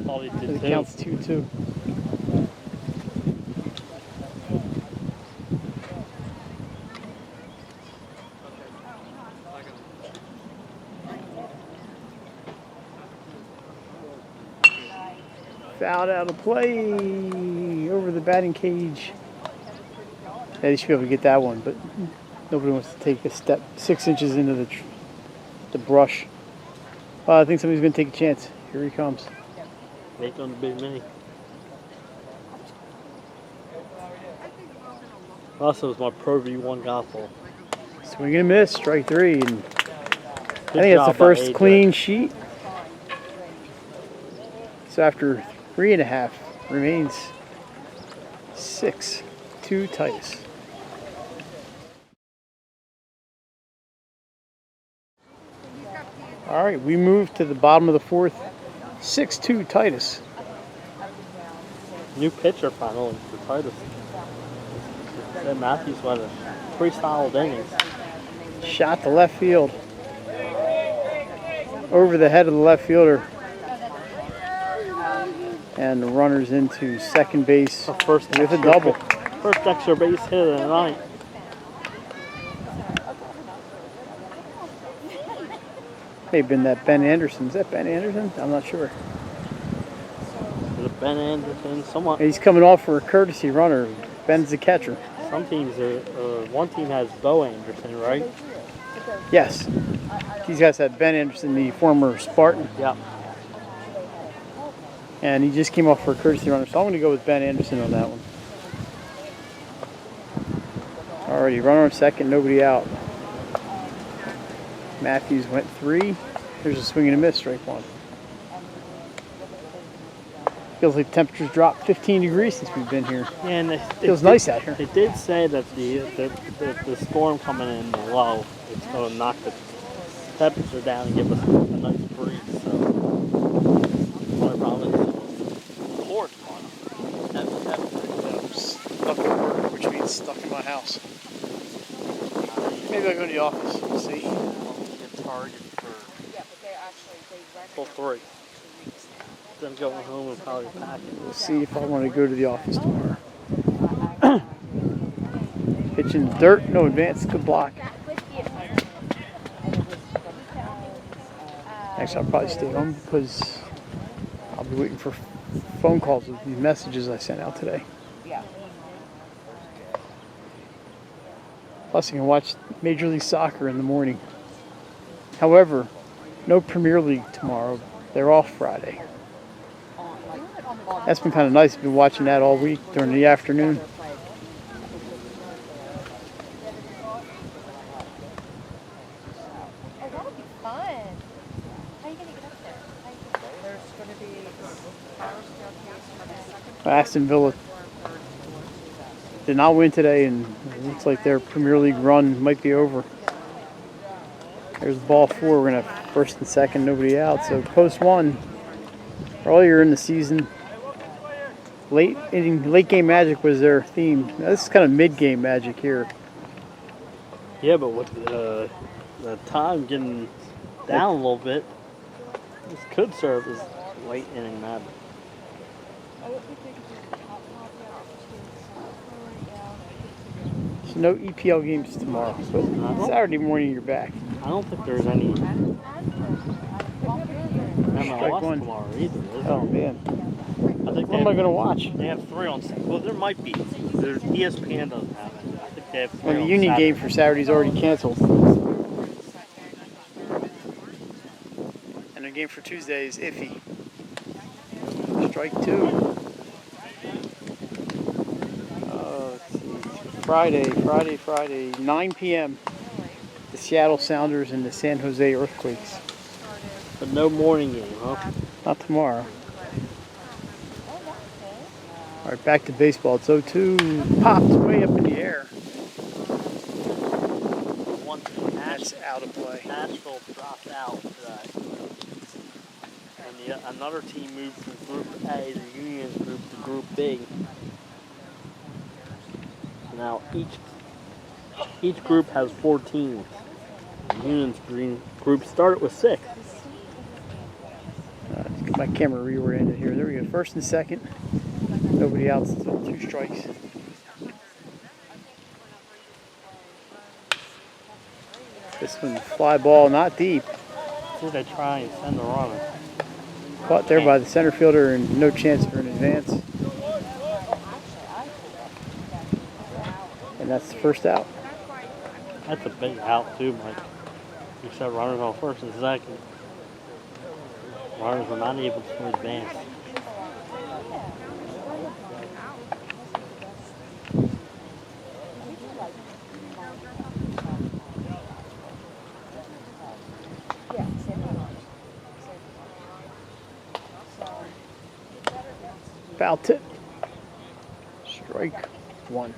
thought he did It too. counts 2-2. Fouled out of play over the batting cage. Yeah, they should be able to get that one, but nobody wants to take a step 6 inches into the brush. I think somebody's going to take a chance. Here he comes. Make on the big mini. Also, was my Pro V1 golf ball. Swing and a miss, strike 3. And I think that's the job by first AJ. clean sheet. So after 3.5 remains 6-2 Titus. All right, we move to the bottom of the 4th. 6-2 Titus. New pitcher finally for Titus. Trey Matthews had a 3 solid innings. Shot to left field. Over the head of the left fielder. And the runner's into second base First with a extra- double. First extra base hit of the night. May have been that Ben Anderson. Is that Ben Anderson? I'm not sure. Is it Ben Anderson? Someone. He's coming off for a courtesy runner. Ben's the catcher. Some teams are. One team has Bo Anderson, right? Yes. These guys had Ben Anderson, the former Spartan. Yeah. And he just came off for a courtesy runner. So I'm going to go with Ben Anderson on that one. Alrighty, runner on second, nobody out. Matthews went 3. There's a swing and a miss, strike 1. Feels like temperatures dropped 15 degrees since we've been here. And Feels nice out here. They did say that the storm coming in low, it's going to knock the temperature down and give us a nice breeze. So, my problem is Lord, Stuck at work, which means stuck in my house. Maybe I'll go to the office. We'll see. Target for full 3. Then going home and probably packing. We'll see if I want to go to the office tomorrow. Pitching dirt, no advance, good block. Actually, I'll probably stay home because I'll be waiting for phone calls with these messages I sent out today. Plus, you can watch Major League Soccer in the morning. However, no Premier League tomorrow. They're off Friday. That's been kind of nice. I've been watching that all week during the afternoon. Oh, that'll be fun. How are you going to get up there? There's going to be a power staircase for the second Aston Villa did not win today, and it looks like their Premier League run might be over. There's ball 4. We're going to have first and second, nobody out. So post 1. Earlier in the season, late game magic was their theme. Now, this is kind of mid-game magic here. Yeah, but with the time getting down a little bit, this could serve as late inning magic. There's no EPL games tomorrow, but Saturday morning you're back. I don't think there's any MLS one. tomorrow either. Is there? Oh man, I think what am I going to watch? They have 3 on Saturday. Well, there might be. There's ESPN doesn't have it. I think they have 3 Well, the on Union Saturday. game for Saturday's already canceled. And the game for Tuesday is iffy. Strike 2. Let's see. Friday, 9 p.m. The Seattle Sounders and the San Jose Earthquakes. But no morning game, huh? Not tomorrow. All right, back to baseball. It's 0-2. Popped way up in the air. One That's out of play. Nashville dropped out today. And another team moved from Group A, the Union's group, to Group B. So now each group has 4 teams. The Union's group started with 6. My camera reoriented here. There we go. First and second. Nobody out. Still 2 strikes. This one, fly ball, not deep. See, they try and send the runner. Caught there by the center fielder and no chance for an advance. And that's the first out. That's a big out too, Mike. You said runners on first and second. Runners were not able to advance. Foul tip. Strike 1.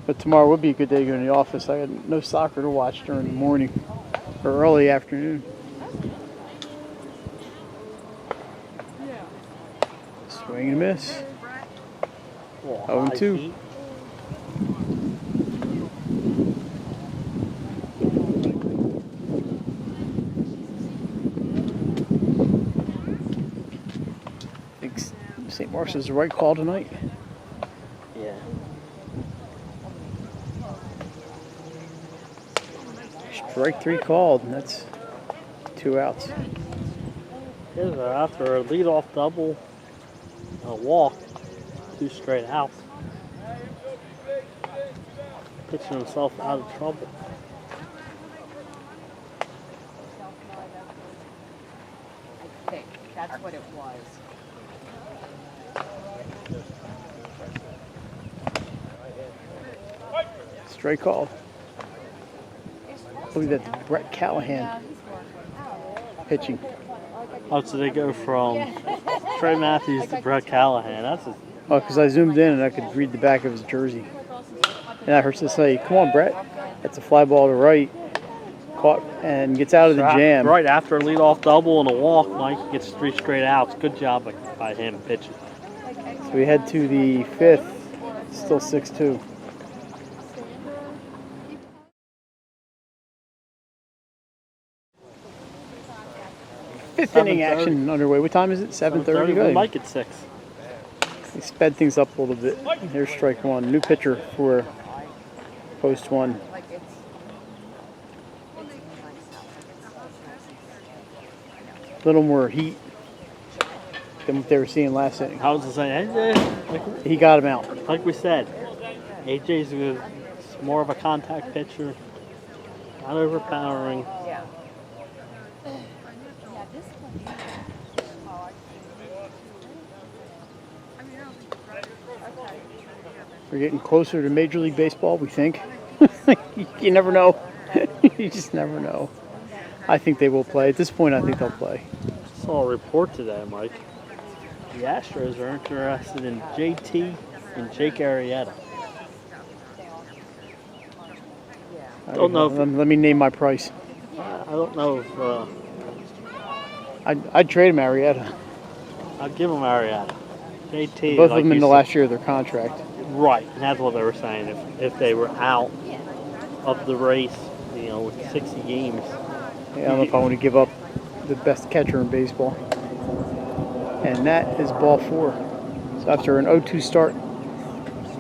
But tomorrow would be a good day to go in the office. I had no soccer to watch during the morning or early afternoon. Swing and a miss. 0-2. I think St. Mark's is the right call tonight. Yeah. Strike 3 called, and that's 2 outs. After a leadoff double, a walk, 2 straight outs. Pitching himself out of trouble. I think that's what it was. Strike called. Look at that, Brett Callahan pitching. Oh, so they go from Trey Matthews to Brett Callahan. That's a, Oh, because I zoomed in and I could read the back of his jersey. And I heard to say, "Come on, Brett." That's a fly ball to right. Caught and gets out of the jam. right after a leadoff double and a walk. Mike gets 3 straight outs. Good job by him pitching. So we head to the 5th. Still 6-2. Fifth inning action underway. What time is it? 7:30. We'll make it 6. They sped things up a little bit. Here's strike 1. New pitcher for post 1. A little more heat than what they were seeing last inning. I was just saying, AJ, He got him out. like we said, AJ's more of a contact pitcher, not overpowering. Yeah. We're getting closer to Major League Baseball, we think. You never know. You just never know. I think they will play. At this point, I think they'll play. Saw a report today, Mike. The Astros are interested in JT and Jake Arrieta. Don't know if- Let me name my price. I don't know if I'd trade him, Marietta. I'll give him Arrieta. JT, Both like of them in you the said- last year of their contract. Right, and that's what they were saying. If they were out of the race, with 60 games. Yeah, I don't know if I want to give up the best catcher in baseball. And that is ball 4. So after an 0-2 start,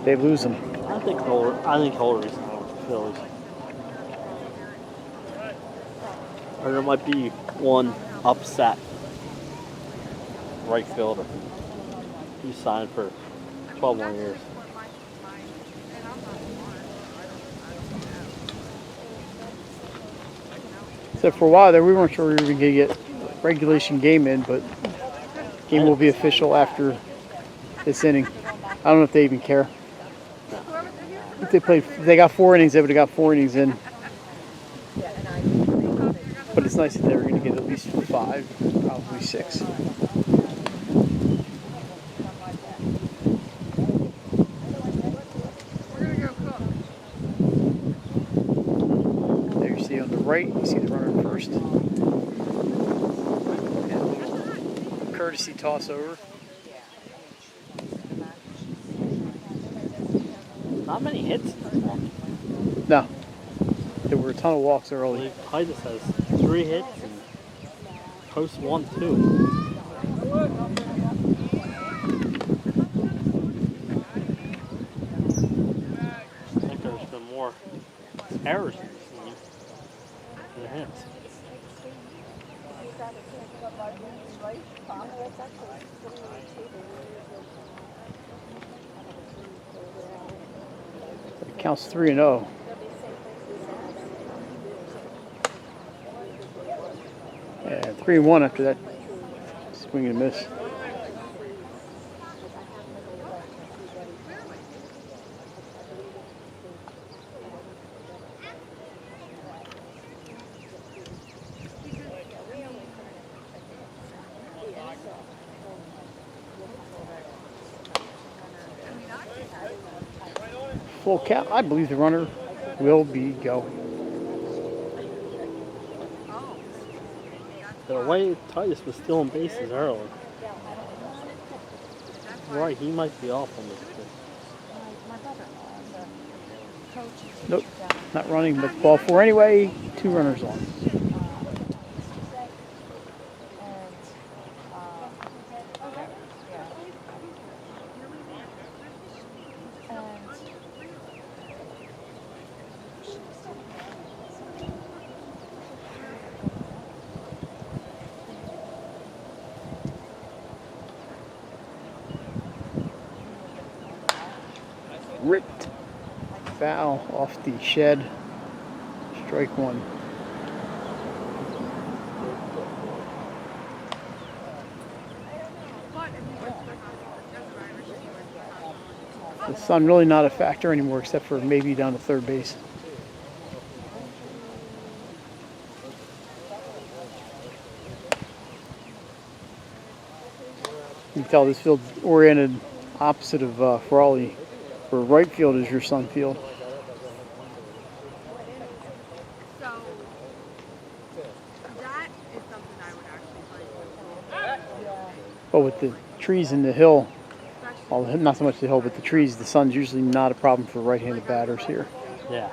they lose him. I think he'll resign with the Phillies. Or there might be one upset right fielder. He signed for 12 more years. So for a while there, we weren't sure we were going to get regulation game in, but game will be official after this inning. I don't know if they even care. If they got 4 innings, they would have got 4 innings in. But it's nice that they were going to get at least 5, probably 6. There you see on the right, you see the runner first. And a little courtesy toss over. Not many hits in this one. No. There were a ton of walks I early. believe Titus has 3 hits and Post 1, 2. I think there's been more errors in this game than hits. It counts 3-0. And 3-1 after that swing and miss. Full count. I believe the runner will be going. The way Titus was still in bases early. Right, he might be off on this pitch. Nope, not running, but ball 4 anyway. 2 runners on. Ripped foul off the shed. Strike 1. The sun really not a factor anymore, except for maybe down to third base. You can tell this field's oriented opposite of Frawley, where right field is your sun field. So that is something I would actually like. But with the trees in the hill, well, not so much the hill, but the trees, the sun's usually not a problem for right-handed batters here. Yeah.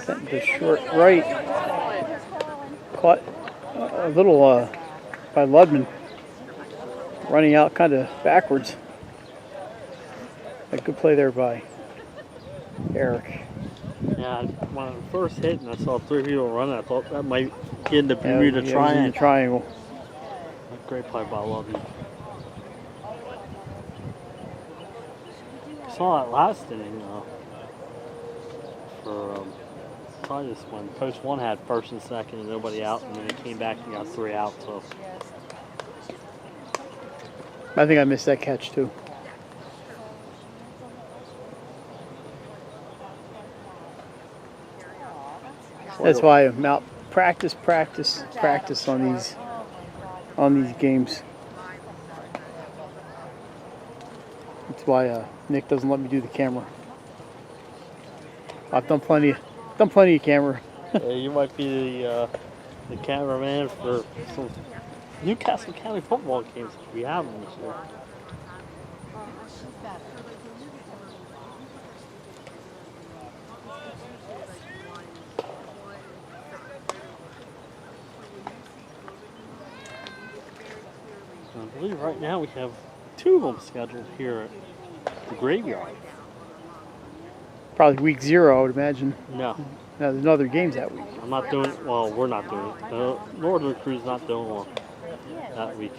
Sent to short right. Caught a little by Ludman. Running out kind of backwards. A good play there by Eric. Yeah, when I first hit and I saw 3 people running, I thought that might get in the Yeah, Bermuda it was in Triangle. the triangle. A great play by Lovey. Saw that last inning for Titus when Post 1 had first and second and nobody out, and then he came back and got 3 out. So I think I missed that catch too. That's why I'm out. Practice on these games. That's why Nick doesn't let me do the camera. I've done plenty of camera. yeah, you might be the cameraman for some Newcastle County football games if we have them this year. I believe right now we have 2 of them scheduled here at the graveyard. Probably week 0, I would imagine. No, Now there's no other games that week. I'm not doing. Well, we're not doing it. The Northern Crew's not doing one that week.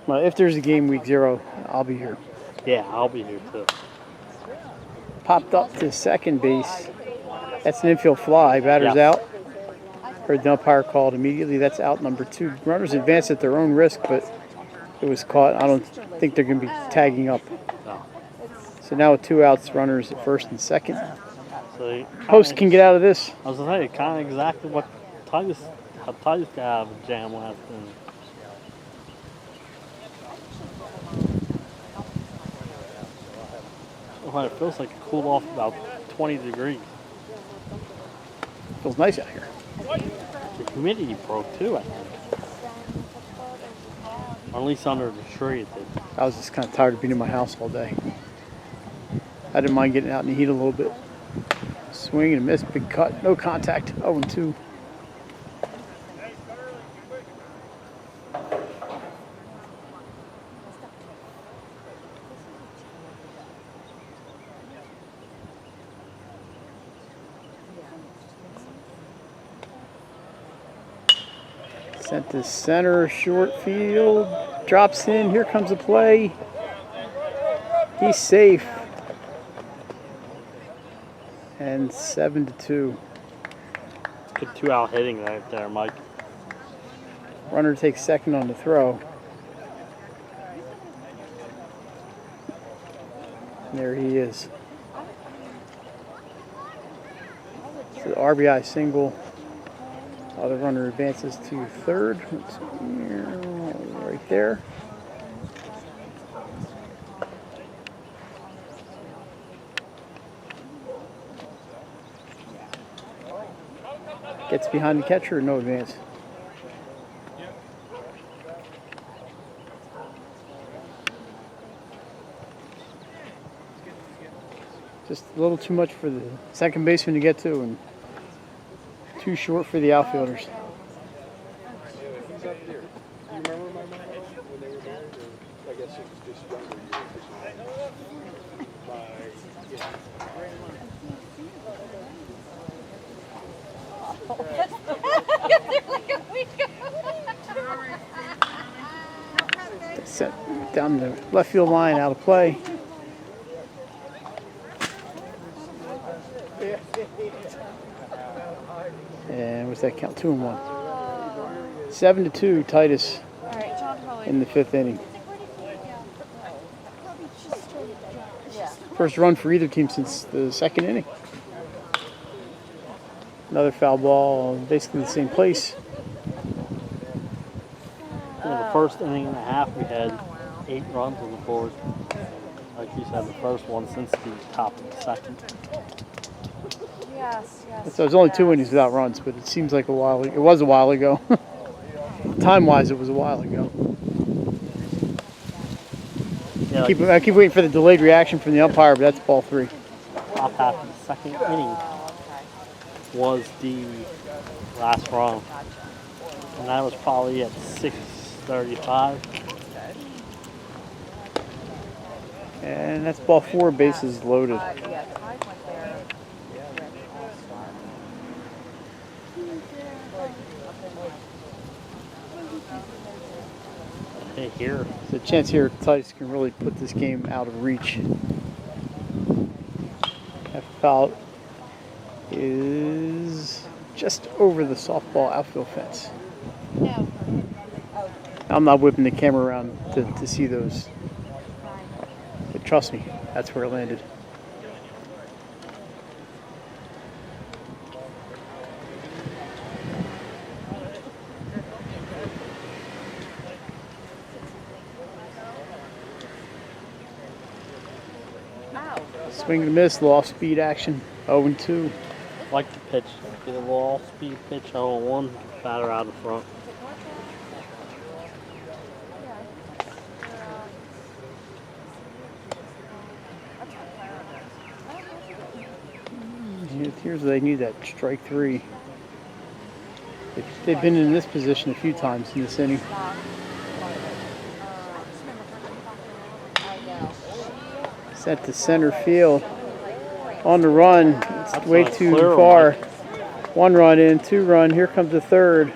Well, if there's a game week 0, I'll be here. Yeah, I'll be here too. Popped up to second base. That's an infield fly. Batter's Yeah. out. Heard the umpire called immediately. That's out number 2. Runners advance at their own risk, but it was caught. I don't think they're going to be tagging up. No. So now with 2 outs, runners at first and second. So Post can get out of this. I was gonna say kind of exactly what Titus got out of a jam last inning. Well, it feels like it cooled off about 20 degrees. Feels nice out here. The humidity broke too, I think. Or at least under the tree it did. I was just kind of tired of being in my house all day. I didn't mind getting out in the heat a little bit. Swing and a miss, big cut, no contact, 0-2. Sent to center, short field, drops in, here comes the play. He's safe. And 7-2. Good 2-out hitting right there, Mike. Runner takes second on the throw. And there he is. So the RBI single. Other runner advances to third. Right there. Gets behind the catcher, no advance. Just a little too much for the second baseman to get to, and too short for the outfielders. Who's up there? Do you remember my mom when they were married? Or I guess it was just younger years. Set down the left field line, out of play. And what's that count? 2-1. 7-2, Titus in the 5th inning. First run for either team since the 2nd inning. Another foul ball, basically the same place. In the first inning and a half, we had 8 runs on the board. Like you said, the first one since the top of the second. Yes, yes. So it was only 2 innings without runs, but it seems like a while. It was a while ago. Time-wise, it was a while ago. Yeah, I keep waiting for the delayed reaction from the umpire, but that's ball 3. top half of the second inning was the last run. And that was probably at 6:35. And that's ball 4, bases loaded. Hey, here. There's a chance here Titus can really put this game out of reach. That foul is just over the softball outfield fence. No. I'm not whipping the camera around to see those. But trust me, that's where it landed. Swing and a miss, low speed action, 0-2. Like the pitch. Get a little off-speed pitch, 0-1. Batter out of front. It appears they need that strike 3. They've been in this position a few times in this inning. Set to center field. On the run. It's way too far. 1 run in, 2 run. Here comes the third.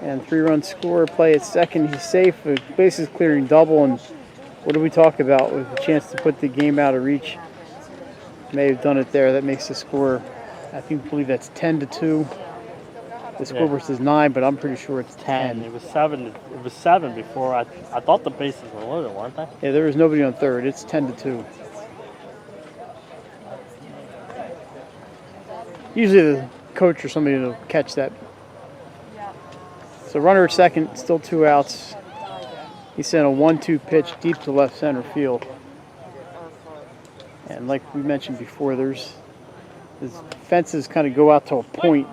And 3-run score. Play at second. He's safe. A bases clearing double. And what did we talk about with a chance to put the game out of reach? May have done it there. That makes the score, I believe that's 10-2. The scoreboard says 9, but I'm pretty sure it's 10. It was 7. It was 7 before. I thought the bases were loaded, weren't they? Yeah, there was nobody on third. It's 10-2. Usually the coach or somebody will catch that. So runner at second, still 2 outs. He sent a 1-2 pitch deep to left center field. And like we mentioned before, there's The fences kind of go out to a point.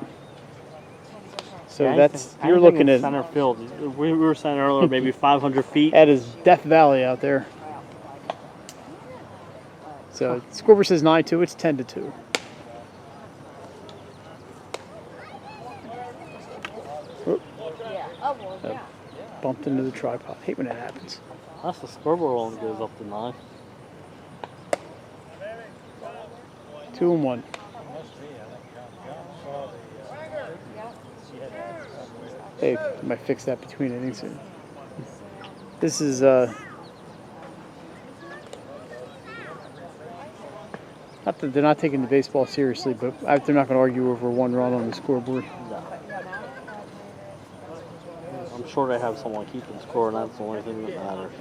So that's, you're anything looking in at, center field. We were saying earlier, maybe 500 feet. that is Death Valley out there. So scoreboard says 9-2, it's 10-2. Oop. Bumped into the tripod. Hate when that happens. That's the scoreboard only goes up to 9. 2-1. Hey, I might fix that between innings. This is not that they're not taking the baseball seriously, but they're not going to argue over 1 run on the scoreboard. No. I'm sure they have someone keeping score, and that's the only thing that matters.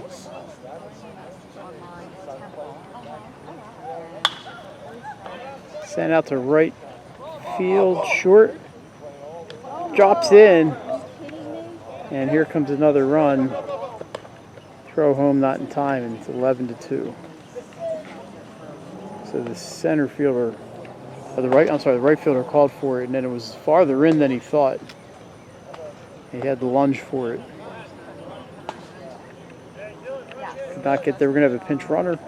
Sent out to right field, short. Drops in. And here comes another run. Throw home not in time, and it's 11-2. So the center fielder, or the right fielder called for it, and then it was farther in than he thought. He had the lunge for it. Could not get there. We're going to have a pinch runner.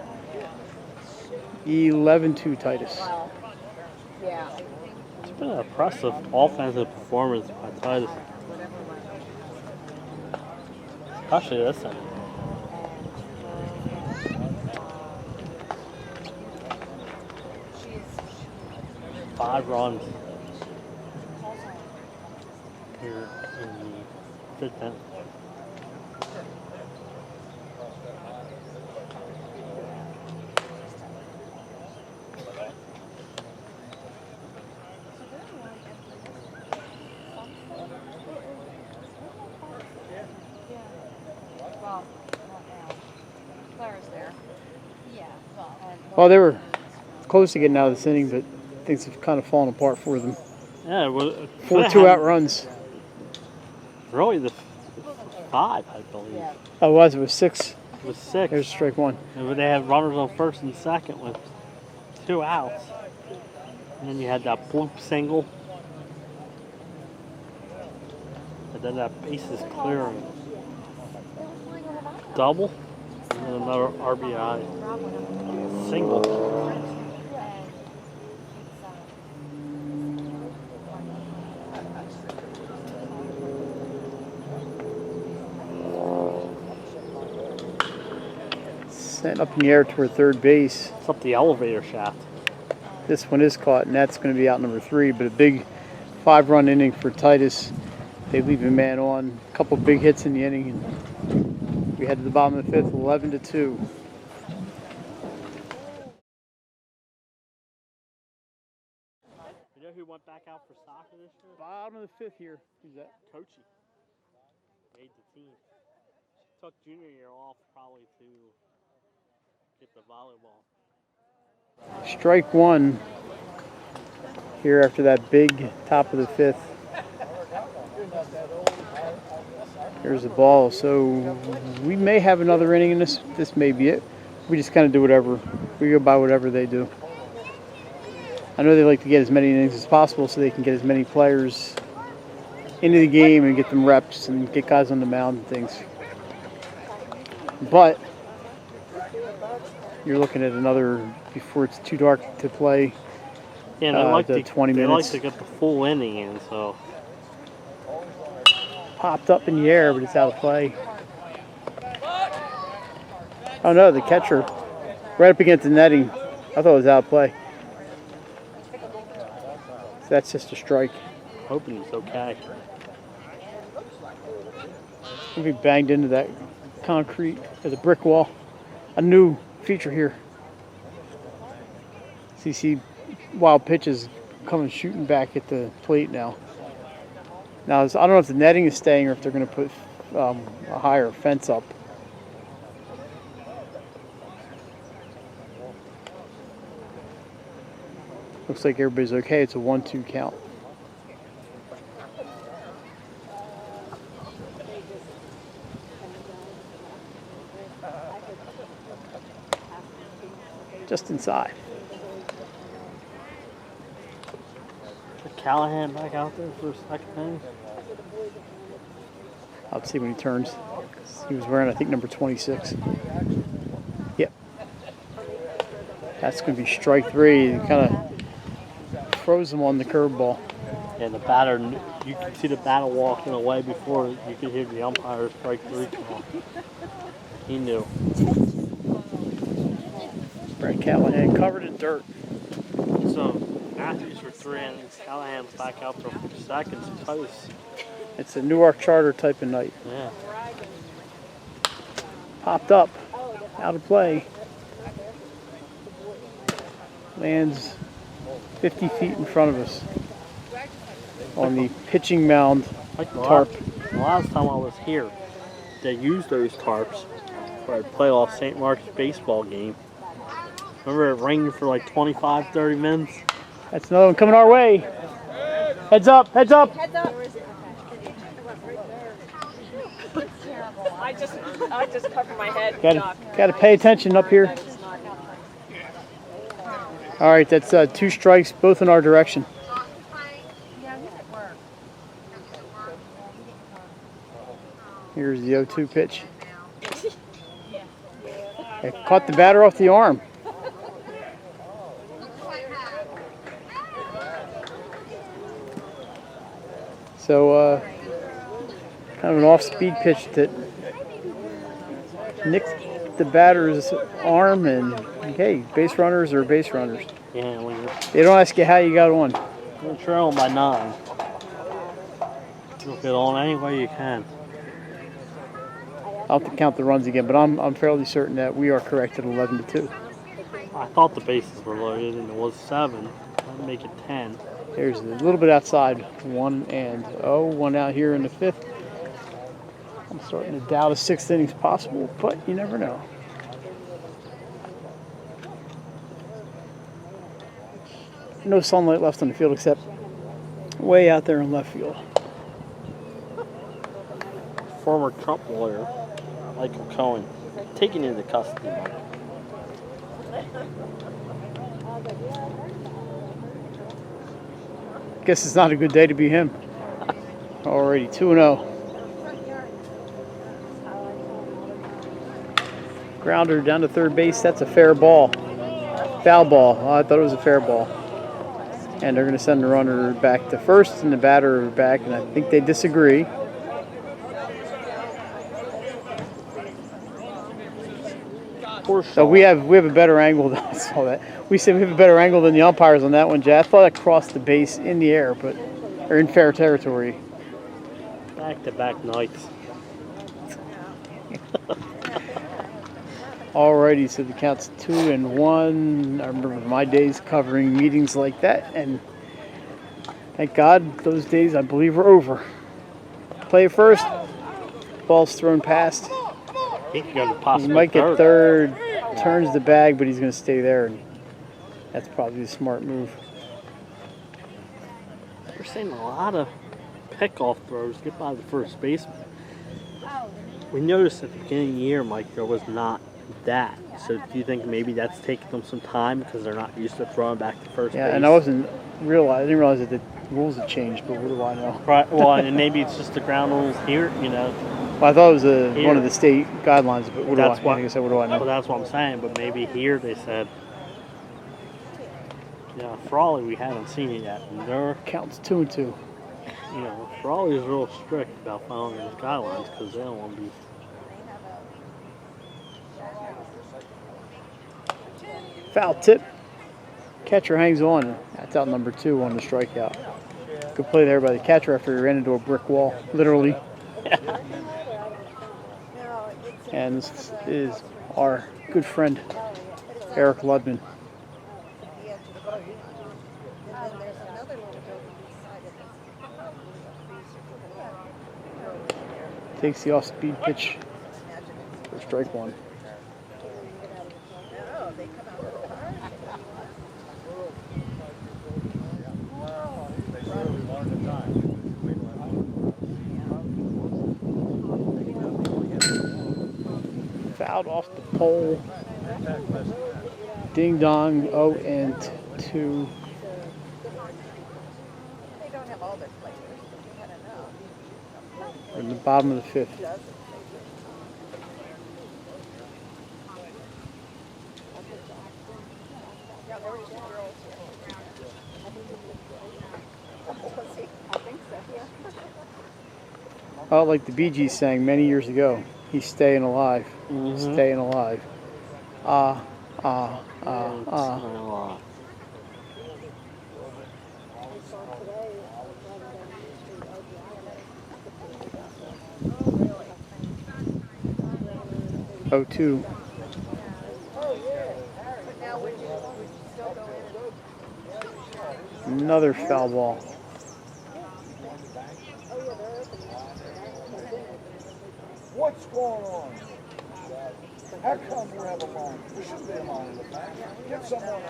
11-2 Titus. It's been an impressive offensive performance by Titus. Especially this inning. Five runs here in the 5th inning. Well, they were close to getting out of this inning, but things have kind of fallen apart for them. Yeah, it was 4 2-out runs. Really, the 5, I believe. Oh, it was 6. It was 6. There's strike 1. And they had runners on first and second with 2 outs. And then you had that bloop single. And then that bases clearing double. And then another RBI single. Sent up in the air toward third base. It's up the elevator shaft. This one is caught, and that's going to be out number 3. But a big 5-run inning for Titus. They leave a man on. A couple big hits in the inning. And we head to the bottom of the 5th, 11-2. You know who went back out for soccer this year? Bottom of the 5th here. Who's that? Kochi. Made the team. Took junior year off probably to get the volleyball. Strike 1 here after that big top of the 5th. There's the ball. So we may have another inning in this. This may be it. We just kind of do whatever. We go by whatever they do. I know they like to get as many innings as possible so they can get as many players into the game and get them reps and get guys on the mound and things. But you're looking at another, before it's too dark to play, Yeah, and I like the 20 minutes. They like to get the full inning in, so. Popped up in the air, but it's out of play. Oh no, the catcher, right up against the netting. I thought it was out of play. So that's just a strike. Hoping he's okay. If he banged into that concrete or the brick wall. A new feature here. See wild pitches coming shooting back at the plate now. Now I don't know if the netting is staying or if they're going to put a higher fence up. Looks like everybody's okay. It's a 1-2 count. Just inside. Callahan back out there for a second inning? I'll see when he turns. He was wearing, I think, number 26. Yep. That's going to be strike 3. He kind of froze him on the curveball. And the batter, you could see the batter walking away before you could hear the umpire strike 3 call. He knew. Brett Callahan covered in dirt. So Matthews for 3 innings, Callahan's back out there for seconds. Titus. It's a Newark Charter type of night. Yeah. Popped up, out of play. Lands 50 feet in front of us on the pitching mound Like tarp. The last time I was here, they used those tarps for a playoff St. Mark's baseball game. Remember it rained for like 25, 30 minutes? That's another one coming our way. Heads up, heads up. Heads up. I just covered my head. Got to pay attention up here. All right, that's 2 strikes, both in our direction. Here's the 0-2 pitch. It caught the batter off the arm. So, kind of an off-speed pitch that nicked the batter's arm, and hey, base runners are base runners. Yeah, when They don't ask you how you got on. you're trailing by 9. You'll get on any way you can. I'll have to count the runs again, but I'm fairly certain that we are correct at 11-2. I thought the bases were loaded and it was 7. I'd make it 10. There's a little bit outside. 1 out here in the 5th. I'm starting to doubt a 6th inning's possible, but you never know. No sunlight left on the field except way out there in left field. Former Trump lawyer, Michael Cohen, taken into custody. Guess it's not a good day to be him. Already 2-0. Grounder down to third base. That's a fair ball. Foul ball. Oh, I thought it was a fair ball. And they're going to send the runner back to first and the batter back, and I think they disagree. So we have a better angle than I saw that. We said we have a better angle than the umpires on that one, Jay. I thought it crossed the base in the air, but or in fair territory. Back-to-back nights. Alrighty, so the count's 2-1. I remember my days covering meetings like that, and thank God those days I believe are over. Play first, ball's thrown past. He could go to He possibly might get third, turns the bag, but he's going to stay there, and that's probably a smart move. We're seeing a lot of pickoff throws get by the first baseman. We noticed at the beginning of the year, Mike, there was not that. So do you think maybe that's taking them some time because they're not used to throwing back to first base? Yeah, and I didn't realize that the rules had changed, but what do I know? Right. Well, and maybe it's just the ground rules here, you know. Well, I thought it was one of the state guidelines, but what do That's I? what- Like I said, what do I know? Well, that's what I'm saying. But maybe here they said, yeah, Frawley we haven't seen it yet. And they're, Counts 2-2. you know, Frawley's real strict about following those guidelines because they don't want to be. Foul tip. Catcher hangs on. That's out number 2 on the strikeout. Good play there by the catcher after he ran into a brick wall, literally. And this is our good friend, Eric Ludman. Takes the off-speed pitch for strike 1. Fouled off the pole. Ding dong, 0-2. in the bottom of the 5th. Oh, like the Bee Gees sang many years ago, he's staying alive, staying alive. Ah, ah, ah, ah. Oh, two. Another foul ball. What's going on? How come we have a line? There should be a line in the back. Get someone out.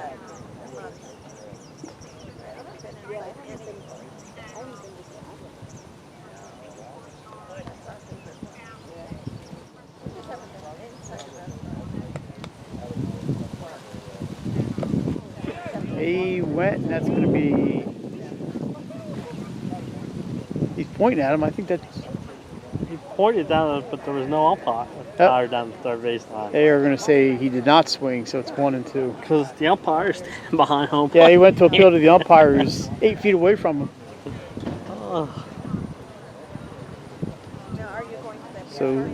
He went, and that's going to be. He's pointing at him. I think that's. He pointed down, but there was no umpire down the third baseline. They are going to say he did not swing, so it's 1 and 2. Because the umpire is standing behind home plate. Yeah, he went to appeal to the umpire who's 8 feet away from him. So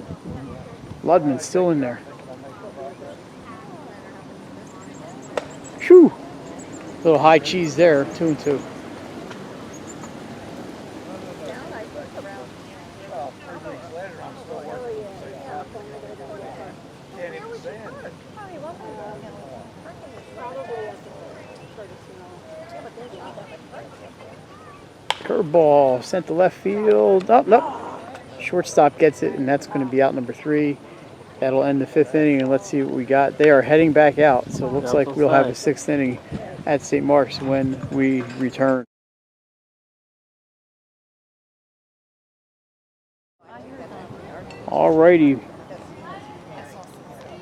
Ludman's still in there. Phew! Little high cheese there, 2 and 2. Curveball sent to left field. Oh, nope. Shortstop gets it, and that's going to be out number 3. That'll end the 5th inning, and let's see what we got. They are heading back out, so it looks like we'll have a 6th inning at St. Mark's when we return. Alrighty.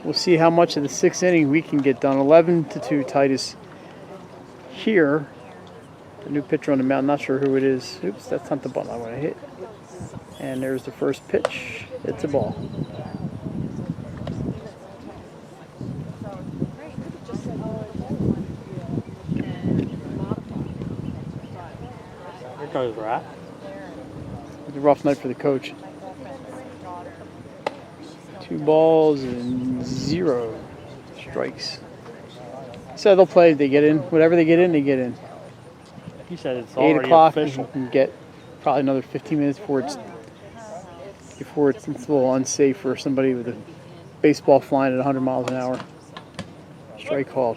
We'll see how much of the 6th inning we can get done. 11-2 Titus here. A new pitcher on the mound, not sure who it is. Oops, that's not the button I want to hit. And there's the first pitch. It's a ball. Here goes Rat. It's a rough night for the coach. 2 balls and 0 strikes. So they'll play, they get in. Whatever they get in, they get in. He said it's 8 already o'clock, official. you can get probably another 15 minutes before it's a little unsafe for somebody with a baseball flying at 100 miles an hour. Strike called.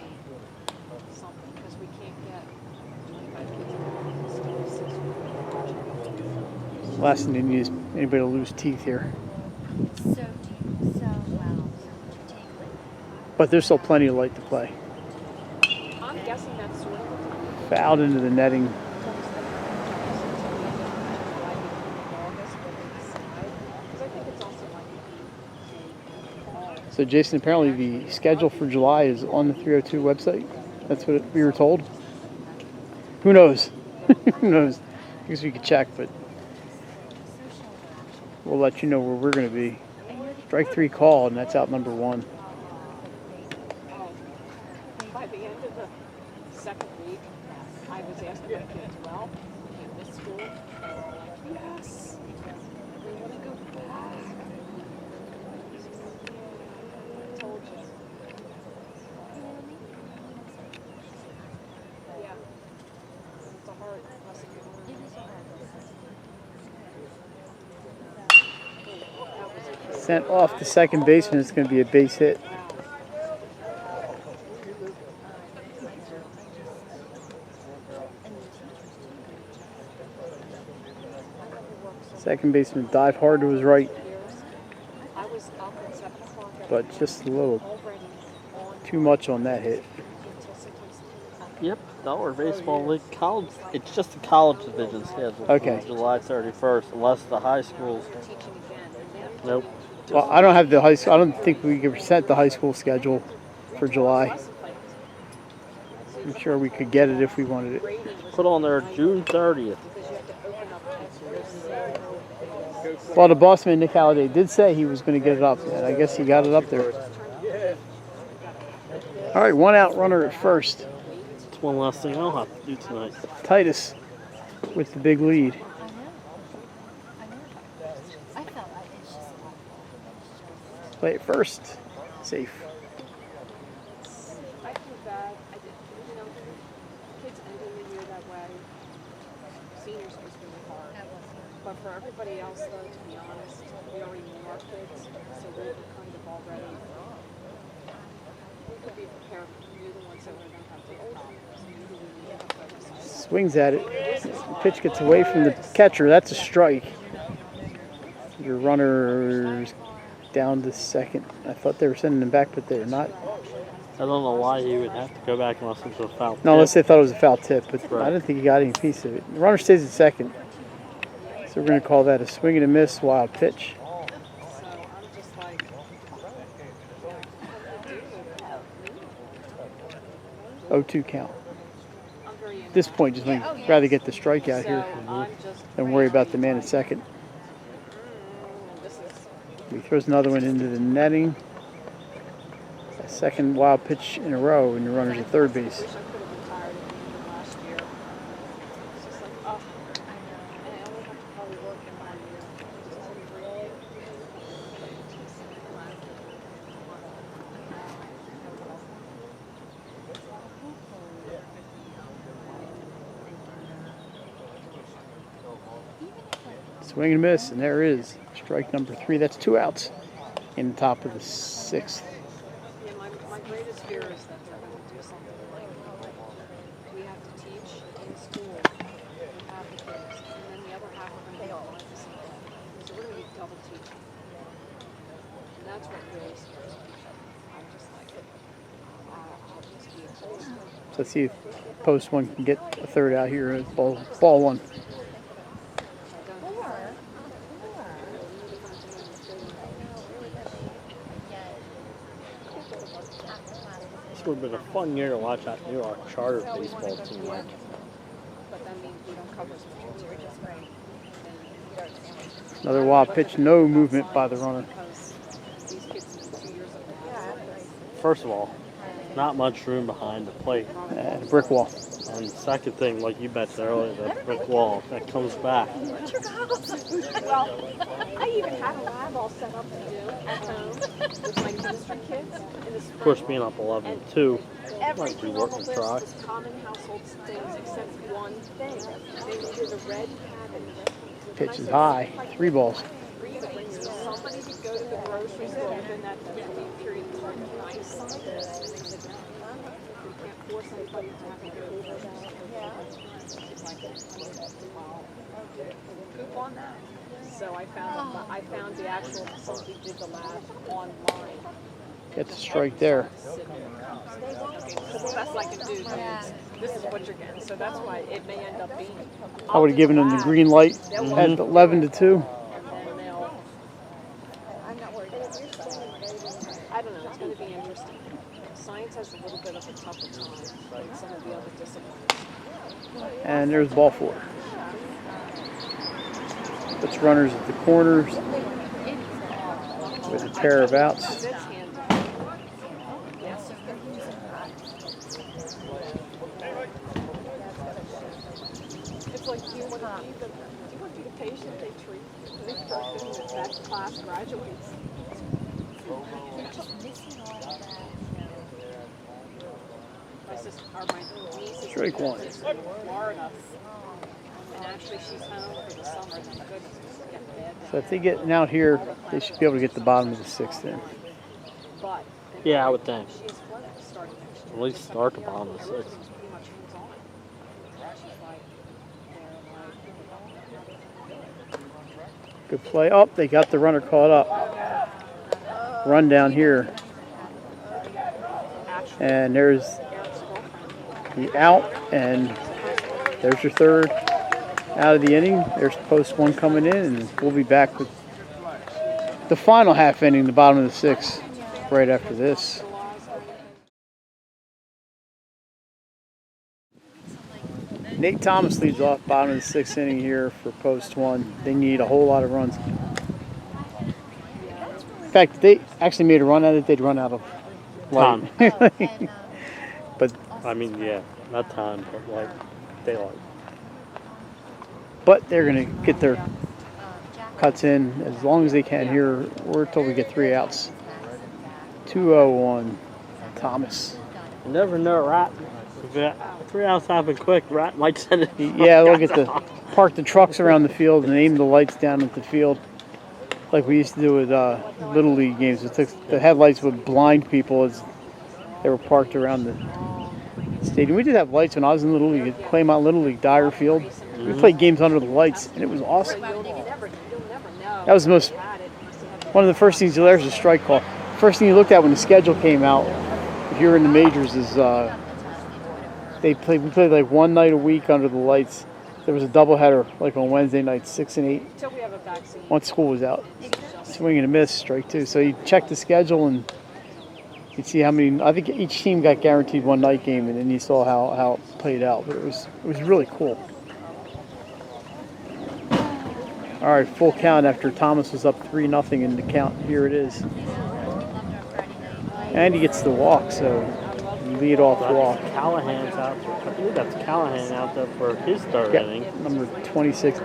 Last thing they need is anybody to lose teeth here. But there's still plenty of light to play. I'm guessing that's sort of Fouled into the netting. So Jason, apparently the schedule for July is on the 302 website. That's what we were told. Who knows? Who knows? I guess we could check, but we'll let you know where we're going to be. Strike 3 called, and that's out number 1. by the end of the second week, I was asking my kids, well, you miss school? Yes. We want to go back. I told you. Yeah. It's a hard lesson to learn. It is a hard lesson. Sent off the second baseman. It's going to be a base hit. Second baseman dived hard to his right, but just a little too much on that hit. Yep, Delaware Baseball League college. It's just the college division schedule. Okay. For July 31st, unless the high schools. Nope. Well, I don't have the high school. I don't think we could set the high school schedule for July. I'm sure we could get it if we wanted it. Put on there June 30th. Well, the boss man, Nick Halliday, did say he was going to get it up, and I guess he got it up there. All right, 1 out runner at first. That's one last thing I'll have to do tonight. Titus with the big lead. Play it first. Safe. I feel bad. I did, you know, kids ending the year that way. Seniors was really hard. But for everybody else, though, to be honest, we already knew our kids, so we were kind of already. We could be prepared. We were the ones that were going to have to focus. Swings at it. The pitch gets away from the catcher. That's a strike. Your runner's down to second. I thought they were sending him back, but they're not. I don't know why he would have to go back unless it was a foul. No, unless they thought it was a foul tip, but Right. I didn't think he got any piece of it. The runner stays at second. So we're going to call that a swing and a miss, wild pitch. So I'm just like, 0-2 count. I'm very At this point, just rather get the strikeout here I'm just than worry about the man at second. this is He throws another one into the netting. A second wild pitch in a row, and the runner's at third base. I could have retired at the end of last year. It's just like, oh, and I only have to probably work in 1 year. Swing and a miss, and there is strike number 3. That's 2 outs in the top of the 6th. Yeah, my greatest fear is that they're going to do something like we have to teach in school half the kids, and then the other half are going to be online to something. So we're going to be double teaching. And that's what really scares me. I'm just like, I'll just be a post. So let's see if post one can get a third out here. Ball one. This would have been a fun year to watch that New York Charter baseball team. Like, But that means we don't cover as much material. Another wild pitch, no movement by the runner. Because these kids in 2 years of math. first of all, not much room behind the plate. And a brick wall. And second thing, like you mentioned earlier, that brick wall that comes back. Well, I even had a lab all set up to do at home with my chemistry kids in the spring. Of course, being up 11-2, Every might be on working the list try. was common household things except one thing. They needed a red cabinet. Pitch is high. 3 balls. Somebody could go to the grocery store within that 3-week period of time and buy something. We can't force anybody to have a good So I found the actual somebody did the lab online. Gets a strike there. So the best I can do is this is what you're getting. So that's why it may end up being. I would have given him the green light at 11-2. And then they'll. I don't know. It's going to be interesting. Science has a little bit of a tougher time than some of the other disciplines. And there's ball 4. Puts runners at the corners with a pair of outs. It's like, do you want to be the patient they treat? This person that class graduates. My niece is Strike 1. in Florida, and actually she's home for the summer. Thank goodness, it's getting bad now. So if they get out here, they should be able to get the bottom of the 6th in. But Yeah, I would think. she's flooded starting next year. At least start the bottom of the 6th. Everything's pretty much hands-on. She's like, Good play. Oh, they got the runner caught up. Run down here. And there's the out, and there's your third out of the inning. There's post 1 coming in, and we'll be back with the final half inning, the bottom of the 6th, right after this. Nate Thomas leads off bottom of the 6th inning here for post 1. They need a whole lot of runs. In fact, if they actually made a run at it, they'd run out of light. But I mean, yeah, not time, but like daylight. But they're going to get their cuts in as long as they can here. We're told we get 3 outs. 2-0-1. Thomas. You never know, Rat. If 3 outs happen quick, Rat might send it. Yeah, they'll get to park the trucks around the field and aim the lights down at the field, like we used to do with Little League games. The headlights would blind people as they were parked around the stadium. We did have lights when I was in Little League at Claymont Little League, Dyer Field. We played games under the lights, and it was awesome. That was one of the first things you'll learn is a strike call. First thing you looked at when the schedule came out, if you were in the majors, is we played like one night a week under the lights. There was a doubleheader like on Wednesday nights, 6 and 8. Once school was out, swing and a miss, strike 2. So you check the schedule and you'd see how many. I think each team got guaranteed one night game, and then you saw how it played out. But it was really cool. All right, full count after Thomas was up 3-0 in the count. Here it is, and he gets the walk. So lead off walk. Callahan's out there. I believe that's Callahan out there for his third inning. Number 26.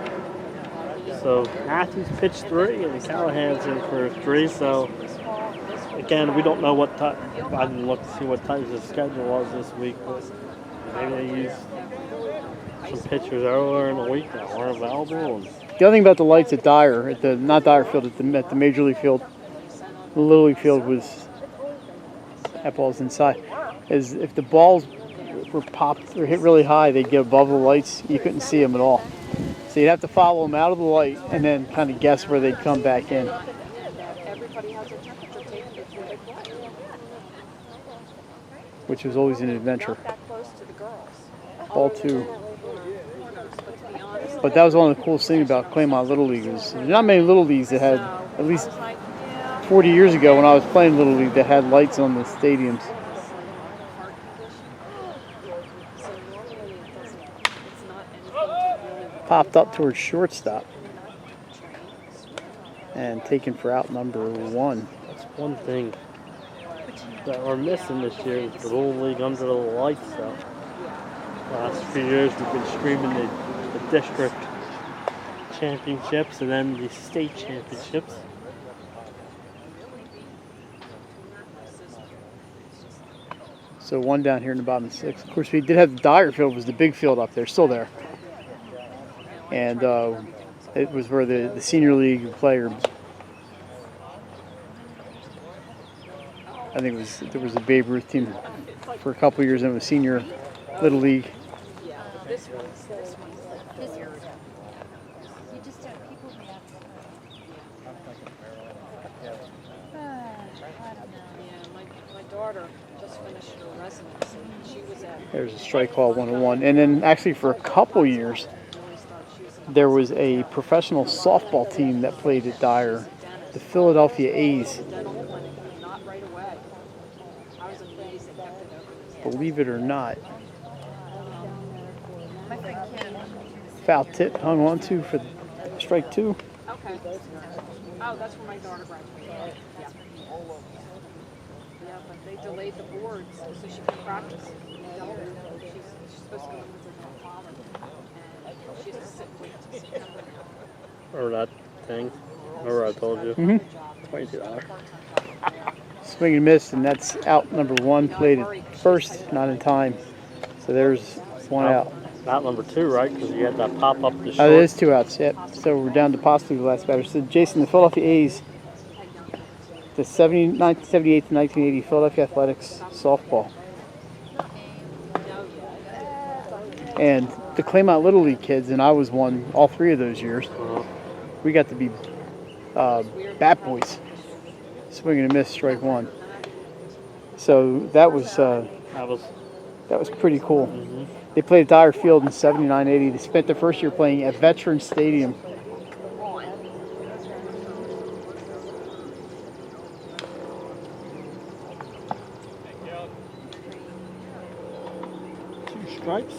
So Matthews pitched 3 and Callahan's in for 3. So again, we don't know what time. I didn't look to see what Titus' schedule was this week, but maybe they used some pitchers earlier in the week that weren't available. And the other thing about the lights at Dyer, not Dyer Field, at the Major League Field, the Little League Field was that ball's inside. Is if the balls were popped or hit really high, they'd get above the lights. You couldn't see them at all. So you'd have to follow them out of the light and then kind of guess where they'd come back in. Which was always an adventure. Ball 2. But that was one of the coolest things about Claymont Little League. There's not many Little Leagues that had, at least 40 years ago when I was playing Little League, that had lights on the stadiums. Popped up towards shortstop and taken for out number 1. that's one thing that we're missing this year is the Little League under the lights. So last few years we've been screaming the district championships and then the state championships. So 1 down here in the bottom of the 6th. Of course, we did have the Dyer Field, was the big field up there, still there. And it was where the senior league player, I think there was a Babe Ruth team for a couple of years, and it was senior Little League. My daughter just finished her residency. She was at. There's a strike call 1-1. And then actually for a couple years, there was a professional softball team that played at Dyer, the Philadelphia A's. Believe it or not. Foul tip hung on to for strike 2. Okay. Oh, that's where my daughter graduated. Yeah. Yeah, but they delayed the boards so she could practice in Delaware. She's supposed to go with her father, and she has to sit and wait until September. Or that thing. Remember I told you? Mm-hmm. $22. Swing and miss, and that's out number 1. Played at first, not in time. So there's 1 out. Out number 2, right? Because you had that pop up the short. Oh, there's 2 outs, yep. So we're down to possibly the last batter. So Jason, the Philadelphia A's, the 1978 to 1980 Philadelphia Athletics softball. And the Claymont Little League kids, and I was one all 3 of those years, we got to be bat boys. Swing and a miss, strike 1. So that was pretty cool. Mm-hmm. They played at Dyer Field in 79-80. They spent their first year playing at Veterans Stadium. Two strikes.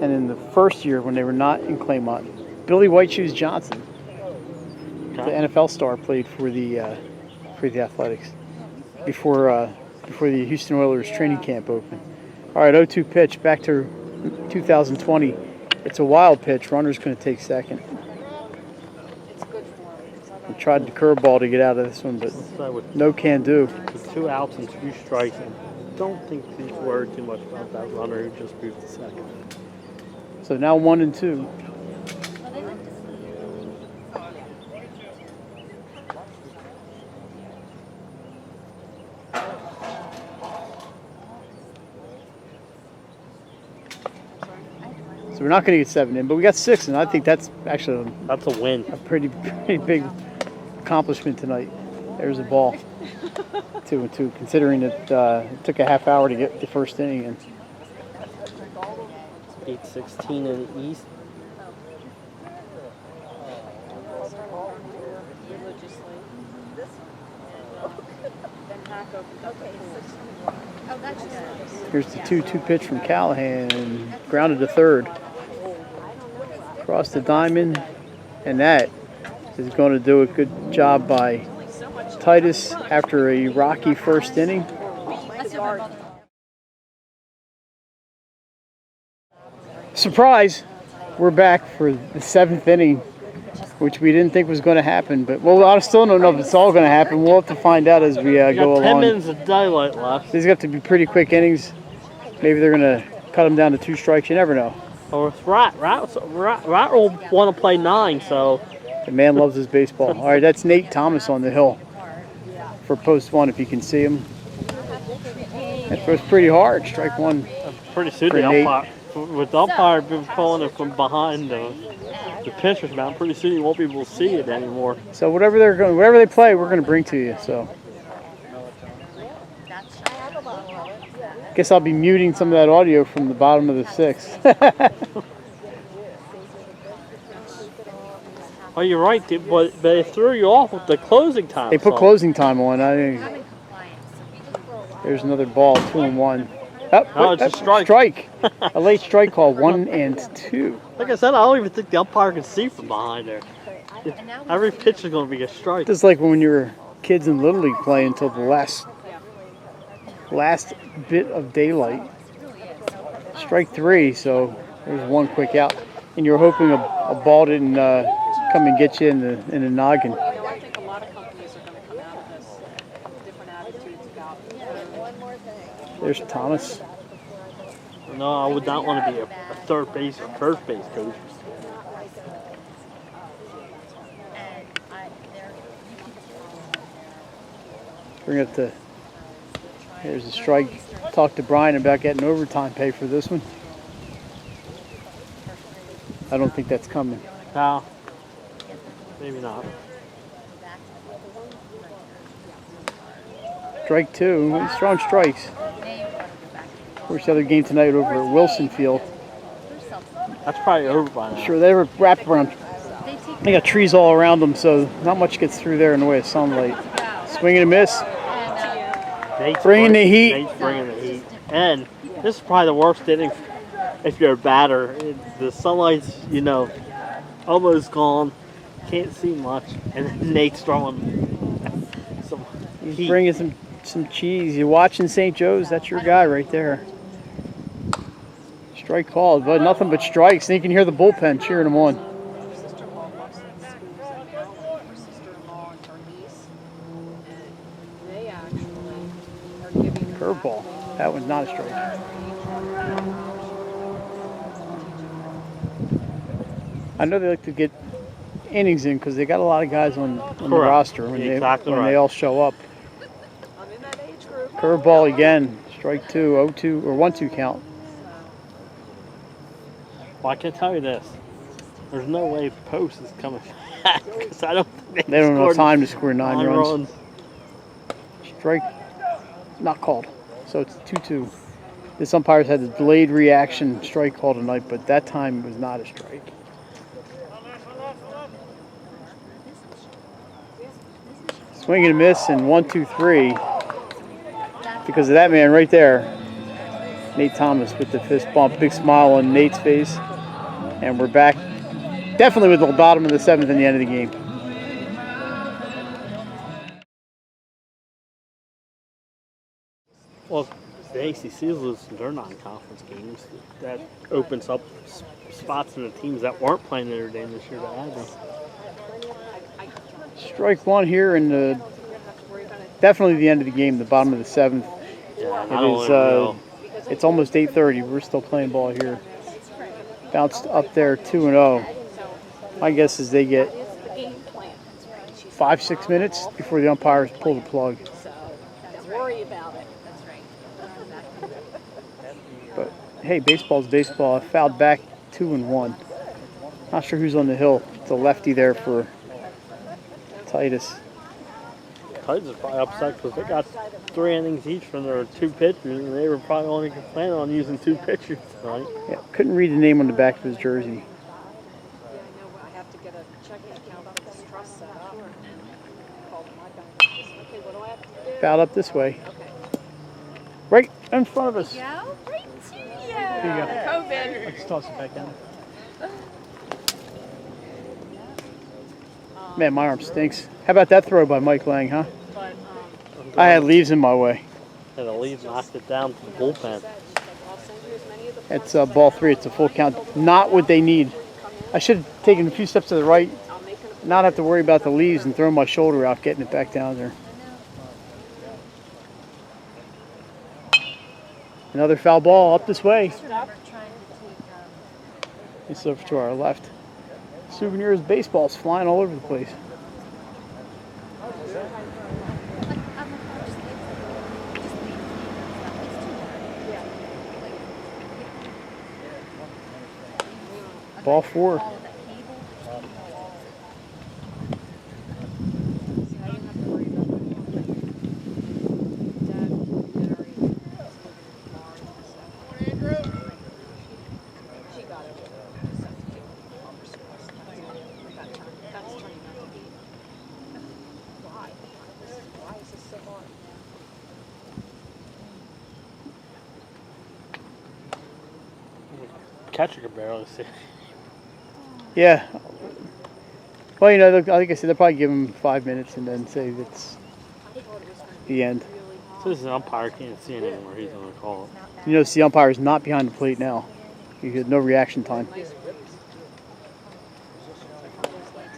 and in the first year when they were not in Claymont, Billy White Shoes Johnson, the NFL star, played for the Athletics before the Houston Oilers training camp opened. All right, 0-2 pitch back to 2020. It's a wild pitch. Runner's going to take second. We tried the curveball to get out of this one, but no can do. With 2 outs and 2 strikes, I don't think he's worried too much about that runner who just moved to second. So now 1-2. So we're not going to get 7 in, but we got 6, and I think that's actually That's a win. a pretty big accomplishment tonight. There's a ball. 2-2, considering that it took a half hour to get the first inning in. 8-16 in the East. Here's the 2-2 pitch from Callahan, grounded to third. Across the diamond, and that is going to do a good job by Titus after a rocky first inning. Surprise! We're back for the 7th inning, which we didn't think was going to happen. But well, I still don't know if it's all going to happen. We'll have to find out as we go along. 10 minutes of daylight left. These have to be pretty quick innings. Maybe they're going to cut them down to 2 strikes. You never know. Or Rat will want to play 9, so. The man loves his baseball. All right, that's Nate Thomas on the hill for post 1, if you can see him. That was pretty hard. Strike 1. Pretty soon the umpire, with the umpire been calling it from behind the pitcher's mound, pretty soon you won't be able to see it anymore. So whatever they play, we're going to bring to you. So. Guess I'll be muting some of that audio from the bottom of the 6th. Oh, you're right, but they threw you off with the closing time. They put closing time on. There's another ball, 2-1. Oh, it's a strike. A late strike call, 1-2. Like I said, I don't even think the umpire can see from behind there. Every pitch is going to be a strike. Just like when you were kids in Little League playing until the last bit of daylight. Strike 3, so there's 1 quick out. And you're hoping a ball didn't come and get you in the noggin. I think a lot of companies are going to come out of this with different attitudes about There's Thomas. No, I would not want to be a third base or first base coach. Bring up the. Here's a strike. Talk to Brian about getting overtime pay for this one. I don't think that's coming. No, maybe not. Strike 2. Strong strikes. Of course, the other game tonight over at Wilson Field. That's probably over by now. Sure, they were wrapped around. They got trees all around them, so not much gets through there in the way of sunlight. Swing and a miss. Bringing the heat. Nate's bringing the heat. And this is probably the worst inning if you're a batter. The sunlight's, almost gone. Can't see much. And then Nate's throwing some He's heat. bringing some cheese. You're watching St. Joe's. That's your guy right there. Strike called, but nothing but strikes. And you can hear the bullpen cheering him on. sister-in-law works in schools and now her sister-in-law and her niece, and they actually are giving her Curveball. That one's not a strike. I know they like to get innings in because they got a lot of guys on the roster when they all show up. I'm in that age group. Curveball again. Strike 2, 0-2 or 1-2 count. Well, I can tell you this. There's no way Post is coming back because I don't think They don't have time to score 9 runs. runs. Strike not called. So it's 2-2. This umpire's had a delayed reaction strike call tonight, but that time was not a strike. Swing and a miss and 1-2-3 because of that man right there. Nate Thomas with the fist bump. Big smile on Nate's face. And we're back definitely with the bottom of the 7th and the end of the game. Well, the ACC is losing their non-conference games. That opens up spots in the teams that weren't playing Notre Dame this year to add them. Strike one here in the definitely the end of the game, the bottom of the 7th. Yeah, It's almost 8:30. We're still playing ball here. Bounced up there 2-0. My guess is they get 5-6 minutes before the umpires pull the plug. Worry about it. But hey, baseball's baseball. I fouled back 2-1. Not sure who's on the hill. It's a lefty there for Titus. Titus is probably upset because they got 3 innings each from their 2 pitchers, and they were probably only planning on using 2 pitchers tonight. Yeah, couldn't read the name on the back of his jersey. Yeah, I know. I have to get a checking account up this trust center. Called my bank. Okay, what do I have to do? Fouled up this way. Okay. Right in front of us. Yeah, right to you. Here you go. COVID. Let's toss it back down. Man, my arm stinks. How about that throw by Mike Lang, huh? But, I had leaves in my way. And the lead knocked it down to the bullpen. I'll send you as many of the It's ball 3. It's a full count. Not what they need. I should have taken a few steps to the right, not have to worry about the leaves and throw my shoulder out, getting it back down there. Another foul ball up this way. It's over to our left. Souvenirs baseballs flying all over the place. Ball 4. Catcher could barely see. Yeah. Well, you know, like I said, they'll probably give him 5 minutes and then say that's the end. So this is an umpire can't see it anymore. He's going to call it. You notice the umpire is not behind the plate now. You get no reaction time.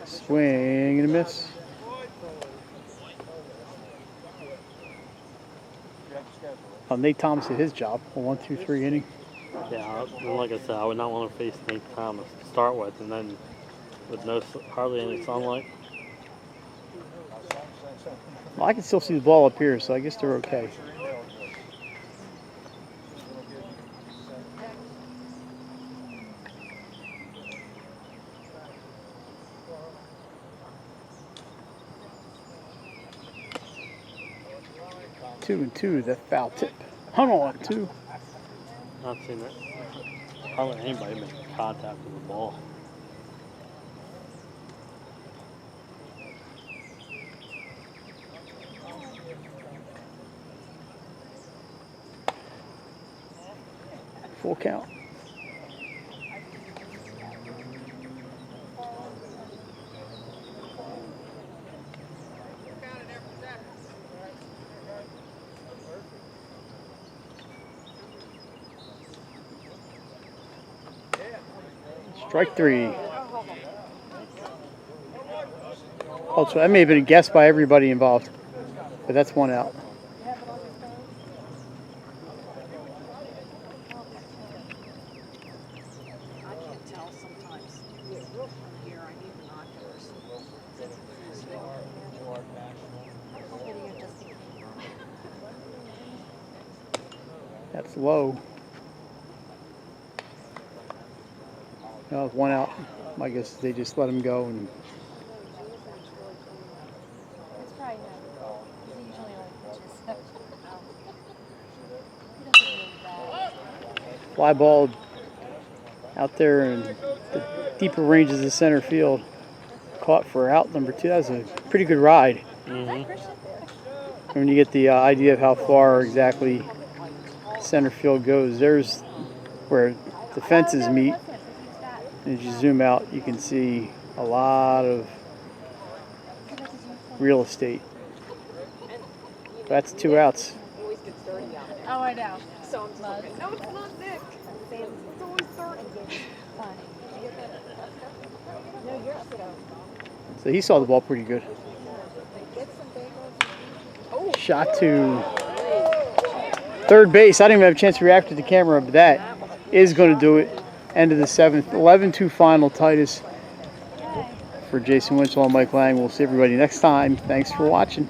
Swing and a miss. Nate Thomas did his job. A 1-2-3 inning. Yeah, and like I said, I would not want to face Nate Thomas to start with, and then with hardly any sunlight. Well, I can still see the ball up here, so I guess they're okay. Two and two, that foul tip. Hung on, 2. Not seeing it. Hardly anybody make contact with the ball. Full count. Strike 3. Oh, so that may have been a guess by everybody involved, but that's 1 out. I can't tell sometimes. From here, I need binoculars. That's low. No, 1 out. I guess they just let him go. And It's probably not. He usually only pitches. fly ball out there in the deeper ranges of center field. Caught for out number 2. That was a pretty good ride. Mm-hmm. When you get the idea of how far exactly center field goes. There's where the fences meet. And as you zoom out, you can see a lot of real estate. That's 2 outs. Always gets dirty out there. Oh, I know. So I'm just looking. No, it's not Nick. It's always dirty. No, you're up to So he saw the ball pretty good. Shot to third base. I didn't even have a chance to react to the camera, but that is going to do it. End of the 7th. 11-2 final, Titus. For Jason Winchell and Mike Lang. We'll see everybody next time. Thanks for watching.